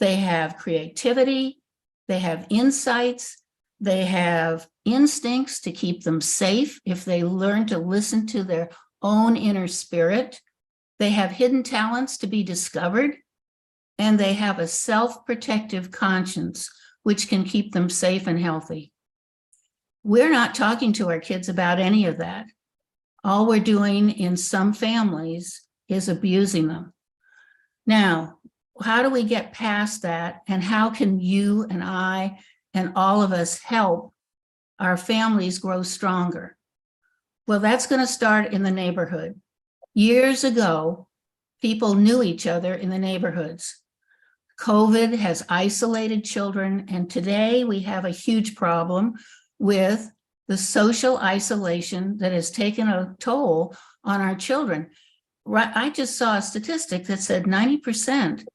they have creativity, they have insights, they have instincts to keep them safe if they learn to listen to their own inner spirit. They have hidden talents to be discovered, and they have a self-protective conscience, which can keep them safe and healthy. We're not talking to our kids about any of that. All we're doing in some families is abusing them. Now, how do we get past that? And how can you and I and all of us help our families grow stronger? Well, that's going to start in the neighborhood. Years ago, people knew each other in the neighborhoods. COVID has isolated children, and today we have a huge problem with the social isolation that has taken a toll on our children. Right, I just saw a statistic that said 90%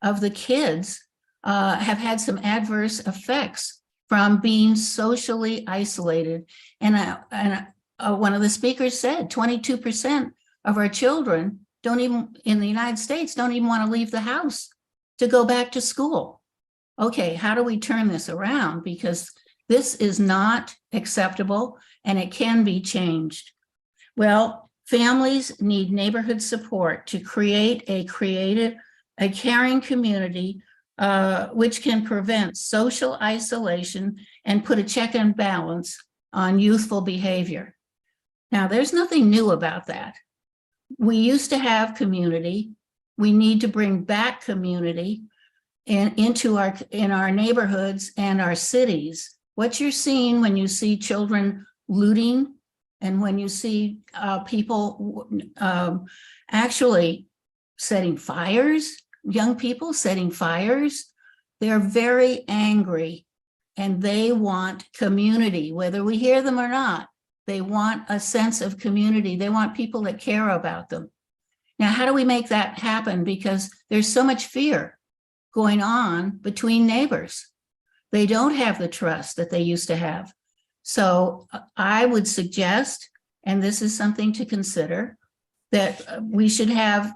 of the kids have had some adverse effects from being socially isolated. And one of the speakers said 22% of our children don't even, in the United States, don't even want to leave the house to go back to school. Okay, how do we turn this around? Because this is not acceptable and it can be changed. Well, families need neighborhood support to create a caring community which can prevent social isolation and put a check and balance on youthful behavior. Now, there's nothing new about that. We used to have community. We need to bring back community in our neighborhoods and our cities. What you're seeing when you see children looting and when you see people actually setting fires, young people setting fires, they're very angry and they want community, whether we hear them or not. They want a sense of community. They want people that care about them. Now, how do we make that happen? Because there's so much fear going on between neighbors. They don't have the trust that they used to have. So I would suggest, and this is something to consider, that we should have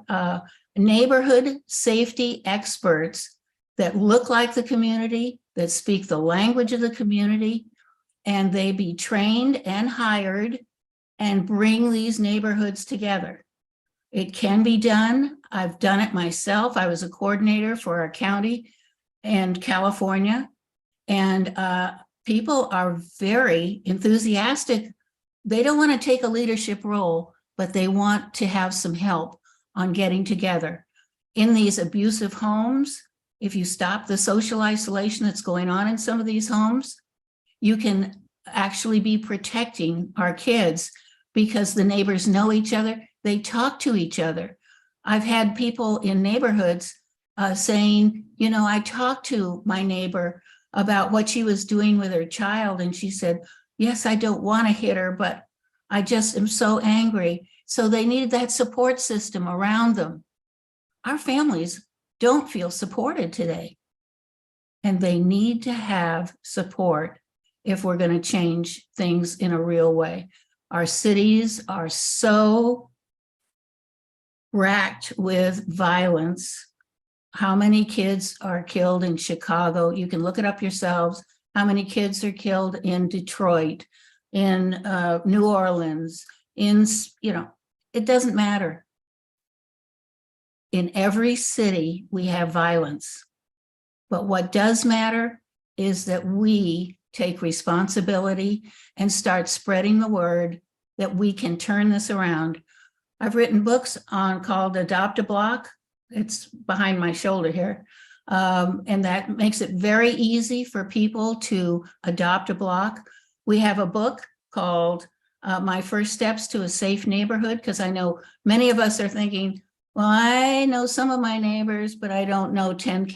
neighborhood safety experts that look like the community, that speak the language of the community, and they be trained and hired and bring these neighborhoods together. It can be done. I've done it myself. I was a coordinator for our county in California, and people are very enthusiastic. They don't want to take a leadership role, but they want to have some help on getting together. In these abusive homes, if you stop the social isolation that's going on in some of these homes, you can actually be protecting our kids because the neighbors know each other. They talk to each other. I've had people in neighborhoods saying, you know, I talked to my neighbor about what she was doing with her child. And she said, yes, I don't want to hit her, but I just am so angry. So they needed that support system around them. Our families don't feel supported today. And they need to have support if we're going to change things in a real way. Our cities are so racked with violence. How many kids are killed in Chicago? You can look it up yourselves. How many kids are killed in Detroit, in New Orleans, it doesn't matter. In every city, we have violence. But what does matter is that we take responsibility and start spreading the word that we can turn this around. I've written books called Adopt a Block. It's behind my shoulder here. And that makes it very easy for people to adopt a block. We have a book called My First Steps to a Safe Neighborhood, because I know many of us are thinking, well, I know some of my neighbors, but I don't know 10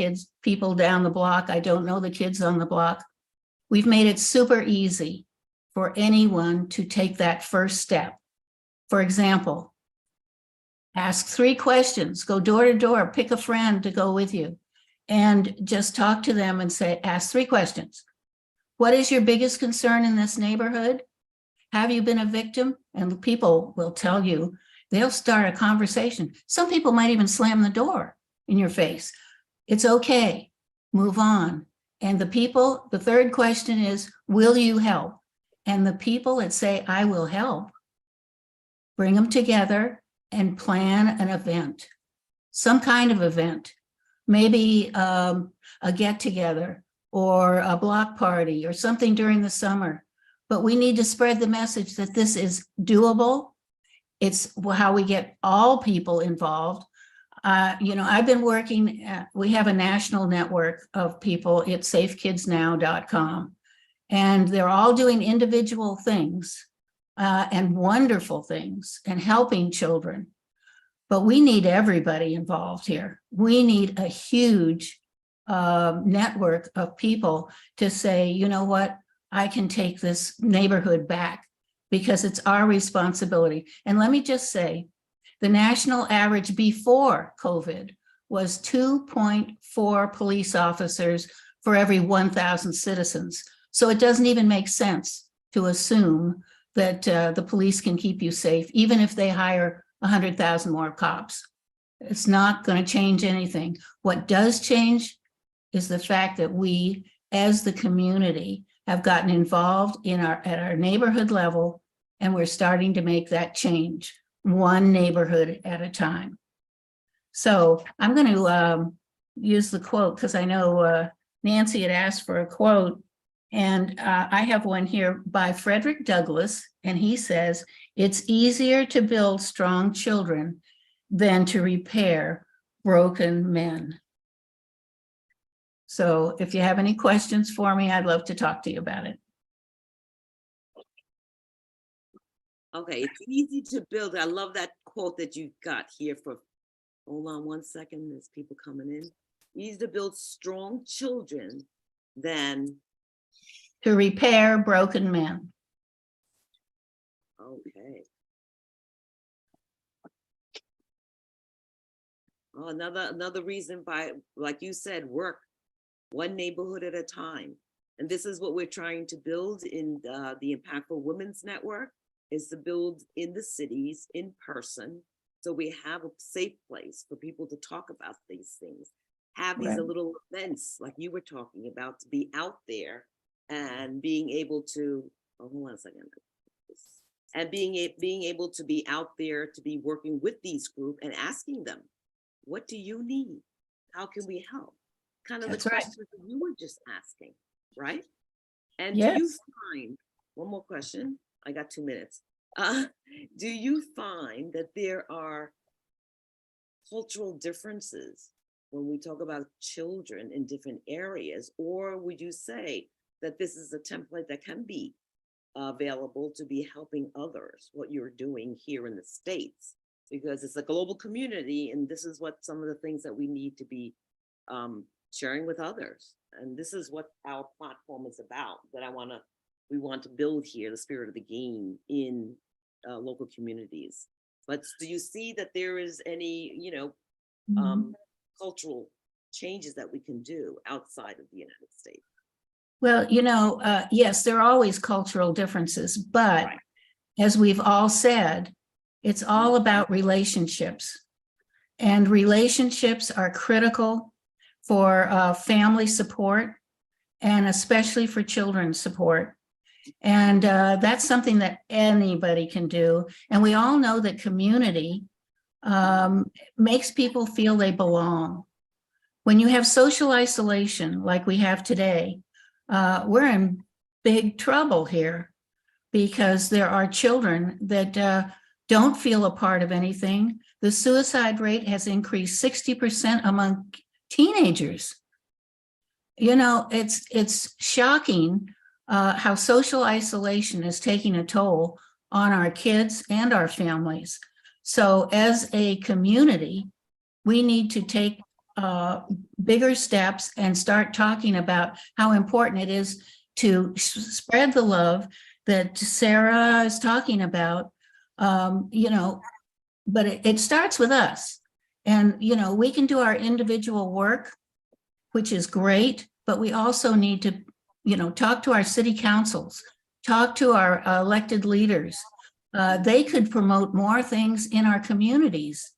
people down the block. I don't know the kids on the block. We've made it super easy for anyone to take that first step. For example, ask 3 questions, go door to door, pick a friend to go with you, and just talk to them and say, ask 3 questions. What is your biggest concern in this neighborhood? Have you been a victim? And people will tell you, they'll start a conversation. Some people might even slam the door in your face. It's okay, move on. And the 3rd question is, will you help? And the people that say, I will help, bring them together and plan an event, some kind of event, maybe a get together or a block party or something during the summer. But we need to spread the message that this is doable. It's how we get all people involved. I've been working, we have a national network of people at safekidsnow.com, and they're all doing individual things and wonderful things and helping children. But we need everybody involved here. We need a huge network of people to say, you know what, I can take this neighborhood back because it's our responsibility. And let me just say, the national average before COVID was 2.4 police officers for every 1,000 citizens. So it doesn't even make sense to assume that the police can keep you safe, even if they hire 100,000 more cops. It's not going to change anything. What does change is the fact that we, as the community, have gotten involved at our neighborhood level, and we're starting to make that change, one neighborhood at a time. So I'm going to use the quote because I know Nancy had asked for a quote, and I have one here by Frederick Douglass, and he says, "It's easier to build strong children than to repair broken men." So if you have any questions for me, I'd love to talk to you about it. Okay, it's easy to build. I love that quote that you got here for, hold on one second, there's people coming in. Easy to build strong children than, To repair broken men. okay. Oh, another reason by, like you said, work one neighborhood at a time. And this is what we're trying to build in the Impactful Women's Network, is to build in the cities in person. So we have a safe place for people to talk about these things. Have these Right. little events like you were talking about, to be out there and being able to, oh, hold on a second. And being able to be out there, to be working with these groups and asking them, what do you need? How can we help? Kind of That's the right. questions that you were just asking, right? And Yes. do you find, one more question, I got 2 minutes. Do you find that there are cultural differences when we talk about children in different areas? Or would you say that this is a template that can be available to be helping others, what you're doing here in the States? Because it's a global community, and this is what some of the things that we need to be sharing with others. And this is what our platform is about, that we want to build here, the spirit of the game in local communities. But do you see that there is any, cultural changes that we can do outside of the United States? Well, yes, there are always cultural differences, but Right. as we've all said, it's all about relationships. And relationships are critical for family support, and especially for children's support. And that's something that anybody can do. And we all know that community makes people feel they belong. When you have social isolation like we have today, we're in big trouble here, because there are children that don't feel a part of anything. The suicide rate has increased 60% among teenagers. It's shocking how social isolation is taking a toll on our kids and our families. So as a community, we need to take bigger steps and start talking about how important it is to spread the love that Sarah is talking about, but it starts with us. And, we can do our individual work, which is great, but we also need to, talk to our city councils, talk to our elected leaders. They could promote more things in our communities,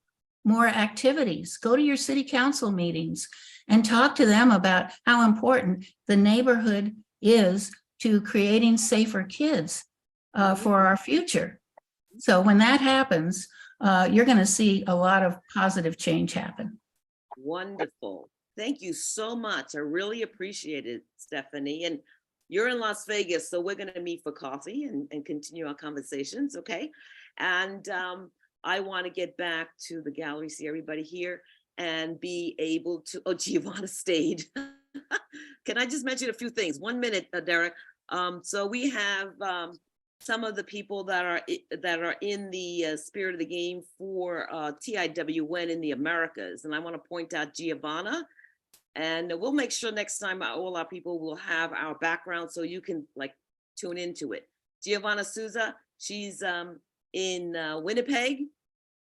more activities. Go to your city council meetings and talk to them about how important the neighborhood is to creating safer kids for our future. So when that happens, you're going to see a lot of positive change happen. Wonderful. Thank you so much. I really appreciate it, Stephanie. And you're in Las Vegas, so we're going to meet for coffee and continue our conversations, okay? And I want to get back to the gallery, see everybody here, and be able to, oh, Giovanna stayed. Can I just mention a few things? 1 minute, Derek. So we have some of the people that are in the spirit of the game for TIWN in the Americas. And I want to point out Giovanna. And we'll make sure next time all our people will have our background so you can like tune into it. Giovanna Souza, she's in Winnipeg.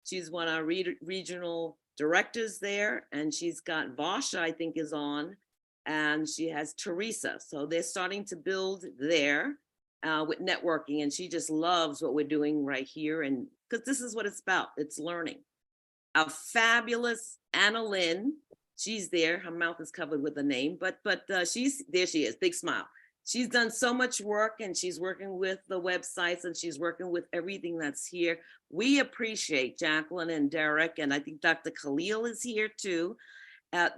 She's one of our regional directors there. And she's got Vasha, I think, is on. And she has Teresa. So they're starting to build there with networking. And she just loves what we're doing right here. And because this is what it's about, it's learning. Our fabulous Anna Lynn, she's there. Her mouth is covered with a name, but she's there. She is, big smile. She's done so much work, and she's working with the websites, and she's working with everything that's here. We appreciate Jacqueline and Derek, and I think Dr. Khalil is here too.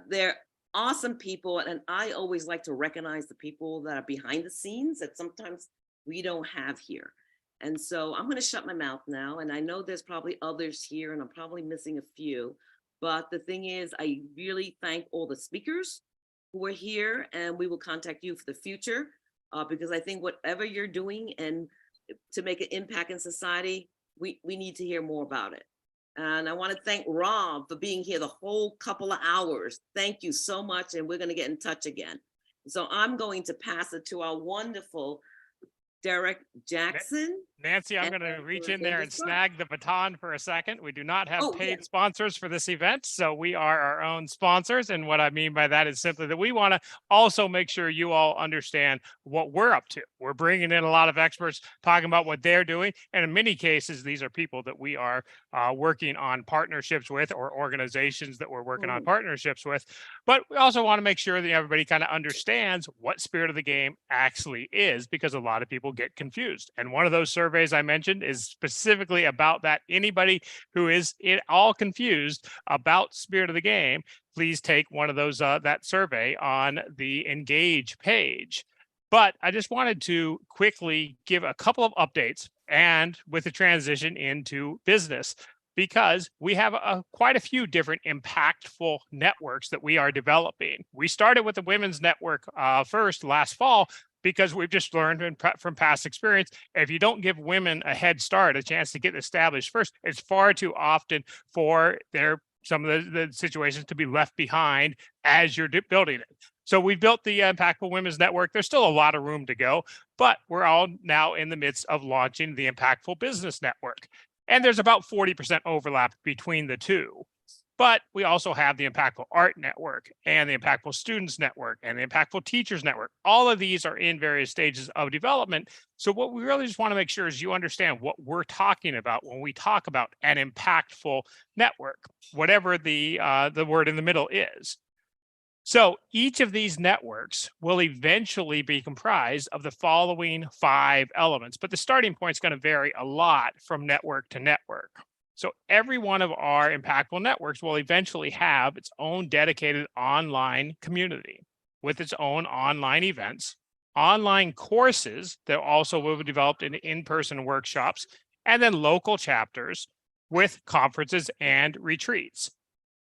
They're awesome people, and I always like to recognize the people that are behind the scenes that sometimes we don't have here. And so I'm going to shut my mouth now, and I know there's probably others here, and I'm probably missing a few. But the thing is, I really thank all the speakers who are here, and we will contact you for the future because I think whatever you're doing and to make an impact in society, we need to hear more about it. And I want to thank Rob for being here the whole couple of hours. Thank you so much, and we're going to get in touch again. So I'm going to pass it to our wonderful Derek Jackson. Nancy, I'm going to reach in there and snag the baton for a second. We do not have paid yes. sponsors for this event, so we are our own sponsors. And what I mean by that is simply that we want to also make sure you all understand what we're up to. We're bringing in a lot of experts talking about what they're doing. And in many cases, these are people that we are working on partnerships with, or organizations that we're working on partnerships with. But we also want to make sure that everybody kind of understands what Spirit of the Game actually is, because a lot of people get confused. And one of those surveys I mentioned is specifically about that. Anybody who is at all confused about Spirit of the Game, please take one of those that survey on the Engage page. But I just wanted to quickly give a couple of updates, and with the transition into business, because we have quite a few different impactful networks that we are developing. We started with the Women's Network first last fall, because we've just learned from past experience, if you don't give women a head start, a chance to get established first, it's far too often for some of the situations to be left behind as you're building it. So we built the Impactful Women's Network. There's still a lot of room to go, but we're all now in the midst of launching the Impactful Business Network. And there's about 40% overlap between the two. But we also have the Impactful Art Network and the Impactful Students Network and the Impactful Teachers Network. All of these are in various stages of development. So what we really just want to make sure is you understand what we're talking about when we talk about an impactful network, whatever the word in the middle is. So each of these networks will eventually be comprised of the following 5 elements, but the starting point is going to vary a lot from network to network. So every one of our impactful networks will eventually have its own dedicated online community with its own online events, online courses that also will be developed in in-person workshops, and then local chapters with conferences and retreats.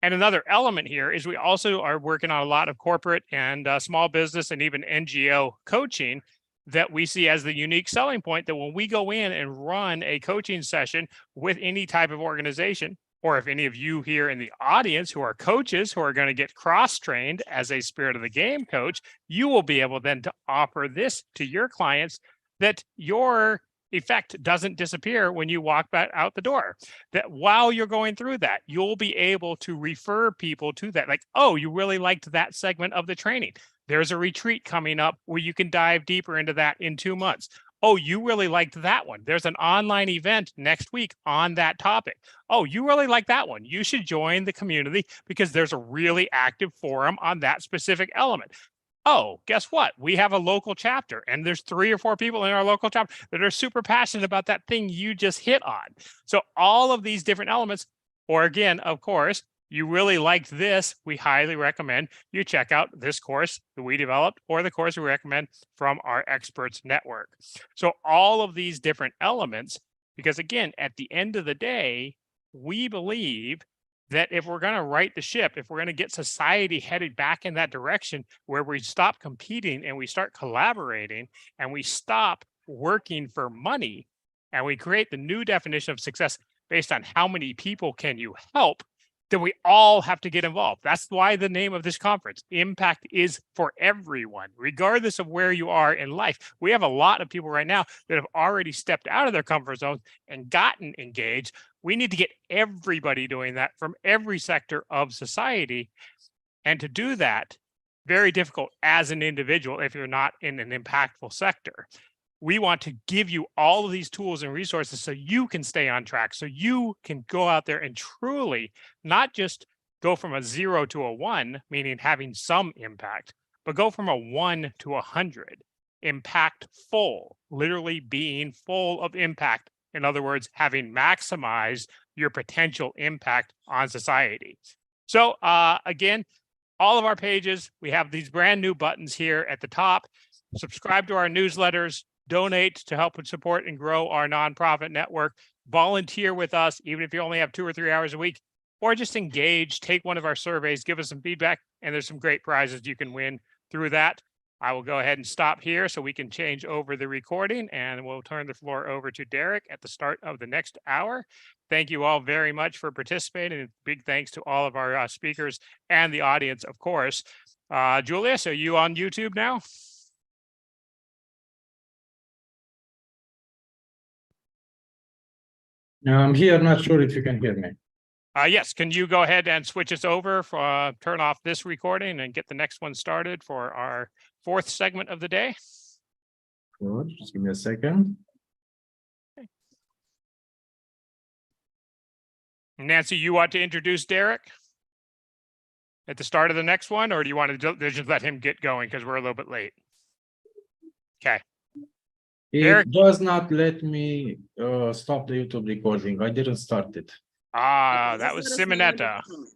And another element here is we also are working on a lot of corporate and small business and even NGO coaching that we see as the unique selling point, that when we go in and run a coaching session with any type of organization, or if any of you here in the audience who are coaches who are going to get cross-trained as a Spirit of the Game coach, you will be able then to offer this to your clients, that your effect doesn't disappear when you walk back out the door. That while you're going through that, you'll be able to refer people to that. Like, oh, you really liked that segment of the training. There's a retreat coming up where you can dive deeper into that in 2 months. Oh, you really liked that one. There's an online event next week on that topic. Oh, you really like that one. You should join the community because there's a really active forum on that specific element. Oh, guess what? We have a local chapter, and there's 3 or 4 people in our local chapter that are super passionate about that thing you just hit on. So all of these different elements, or again, of course, you really liked this, we highly recommend you check out this course that we developed, or the course we recommend from our experts network. So all of these different elements, because again, at the end of the day, we believe that if we're going to right the ship, if we're going to get society headed back in that direction where we stop competing and we start collaborating and we stop working for money and we create the new definition of success based on how many people can you help, then we all have to get involved. That's why the name of this conference, Impact is for everyone, regardless of where you are in life. We have a lot of people right now that have already stepped out of their comfort zone and gotten engaged. We need to get everybody doing that from every sector of society. And to do that, very difficult as an individual if you're not in an impactful sector. We want to give you all of these tools and resources so you can stay on track, so you can go out there and truly not just go from a 0 to a 1, meaning having some impact, but go from a 1 to 100, impactful, literally being full of impact. In other words, having maximized your potential impact on society. So again, all of our pages, we have these brand new buttons here at the top. Subscribe to our newsletters, donate to help and support and grow our nonprofit network, volunteer with us, even if you only have 2 or 3 hours a week, or just engage, take one of our surveys, give us some feedback, and there's some great prizes you can win through that. I will go ahead and stop here so we can change over the recording, and we'll turn the floor over to Derek at the start of the next hour. Thank you all very much for participating, and big thanks to all of our speakers and the audience, of course. Julius, are you on YouTube now? I'm here, not sure if you can hear me. Yes, can you go ahead and switch us over for turn off this recording and get the next one started for our 4th segment of the day? Good, just give me a second. Nancy, you want to introduce Derek at the start of the next one, or do you want to just let him get going because we're a little bit late? Okay. Derek? It does not let me stop the YouTube recording. I didn't start it. That was Just let us know when Simonetta. it's on.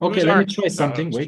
Okay, Who's let our- me try something. Wait.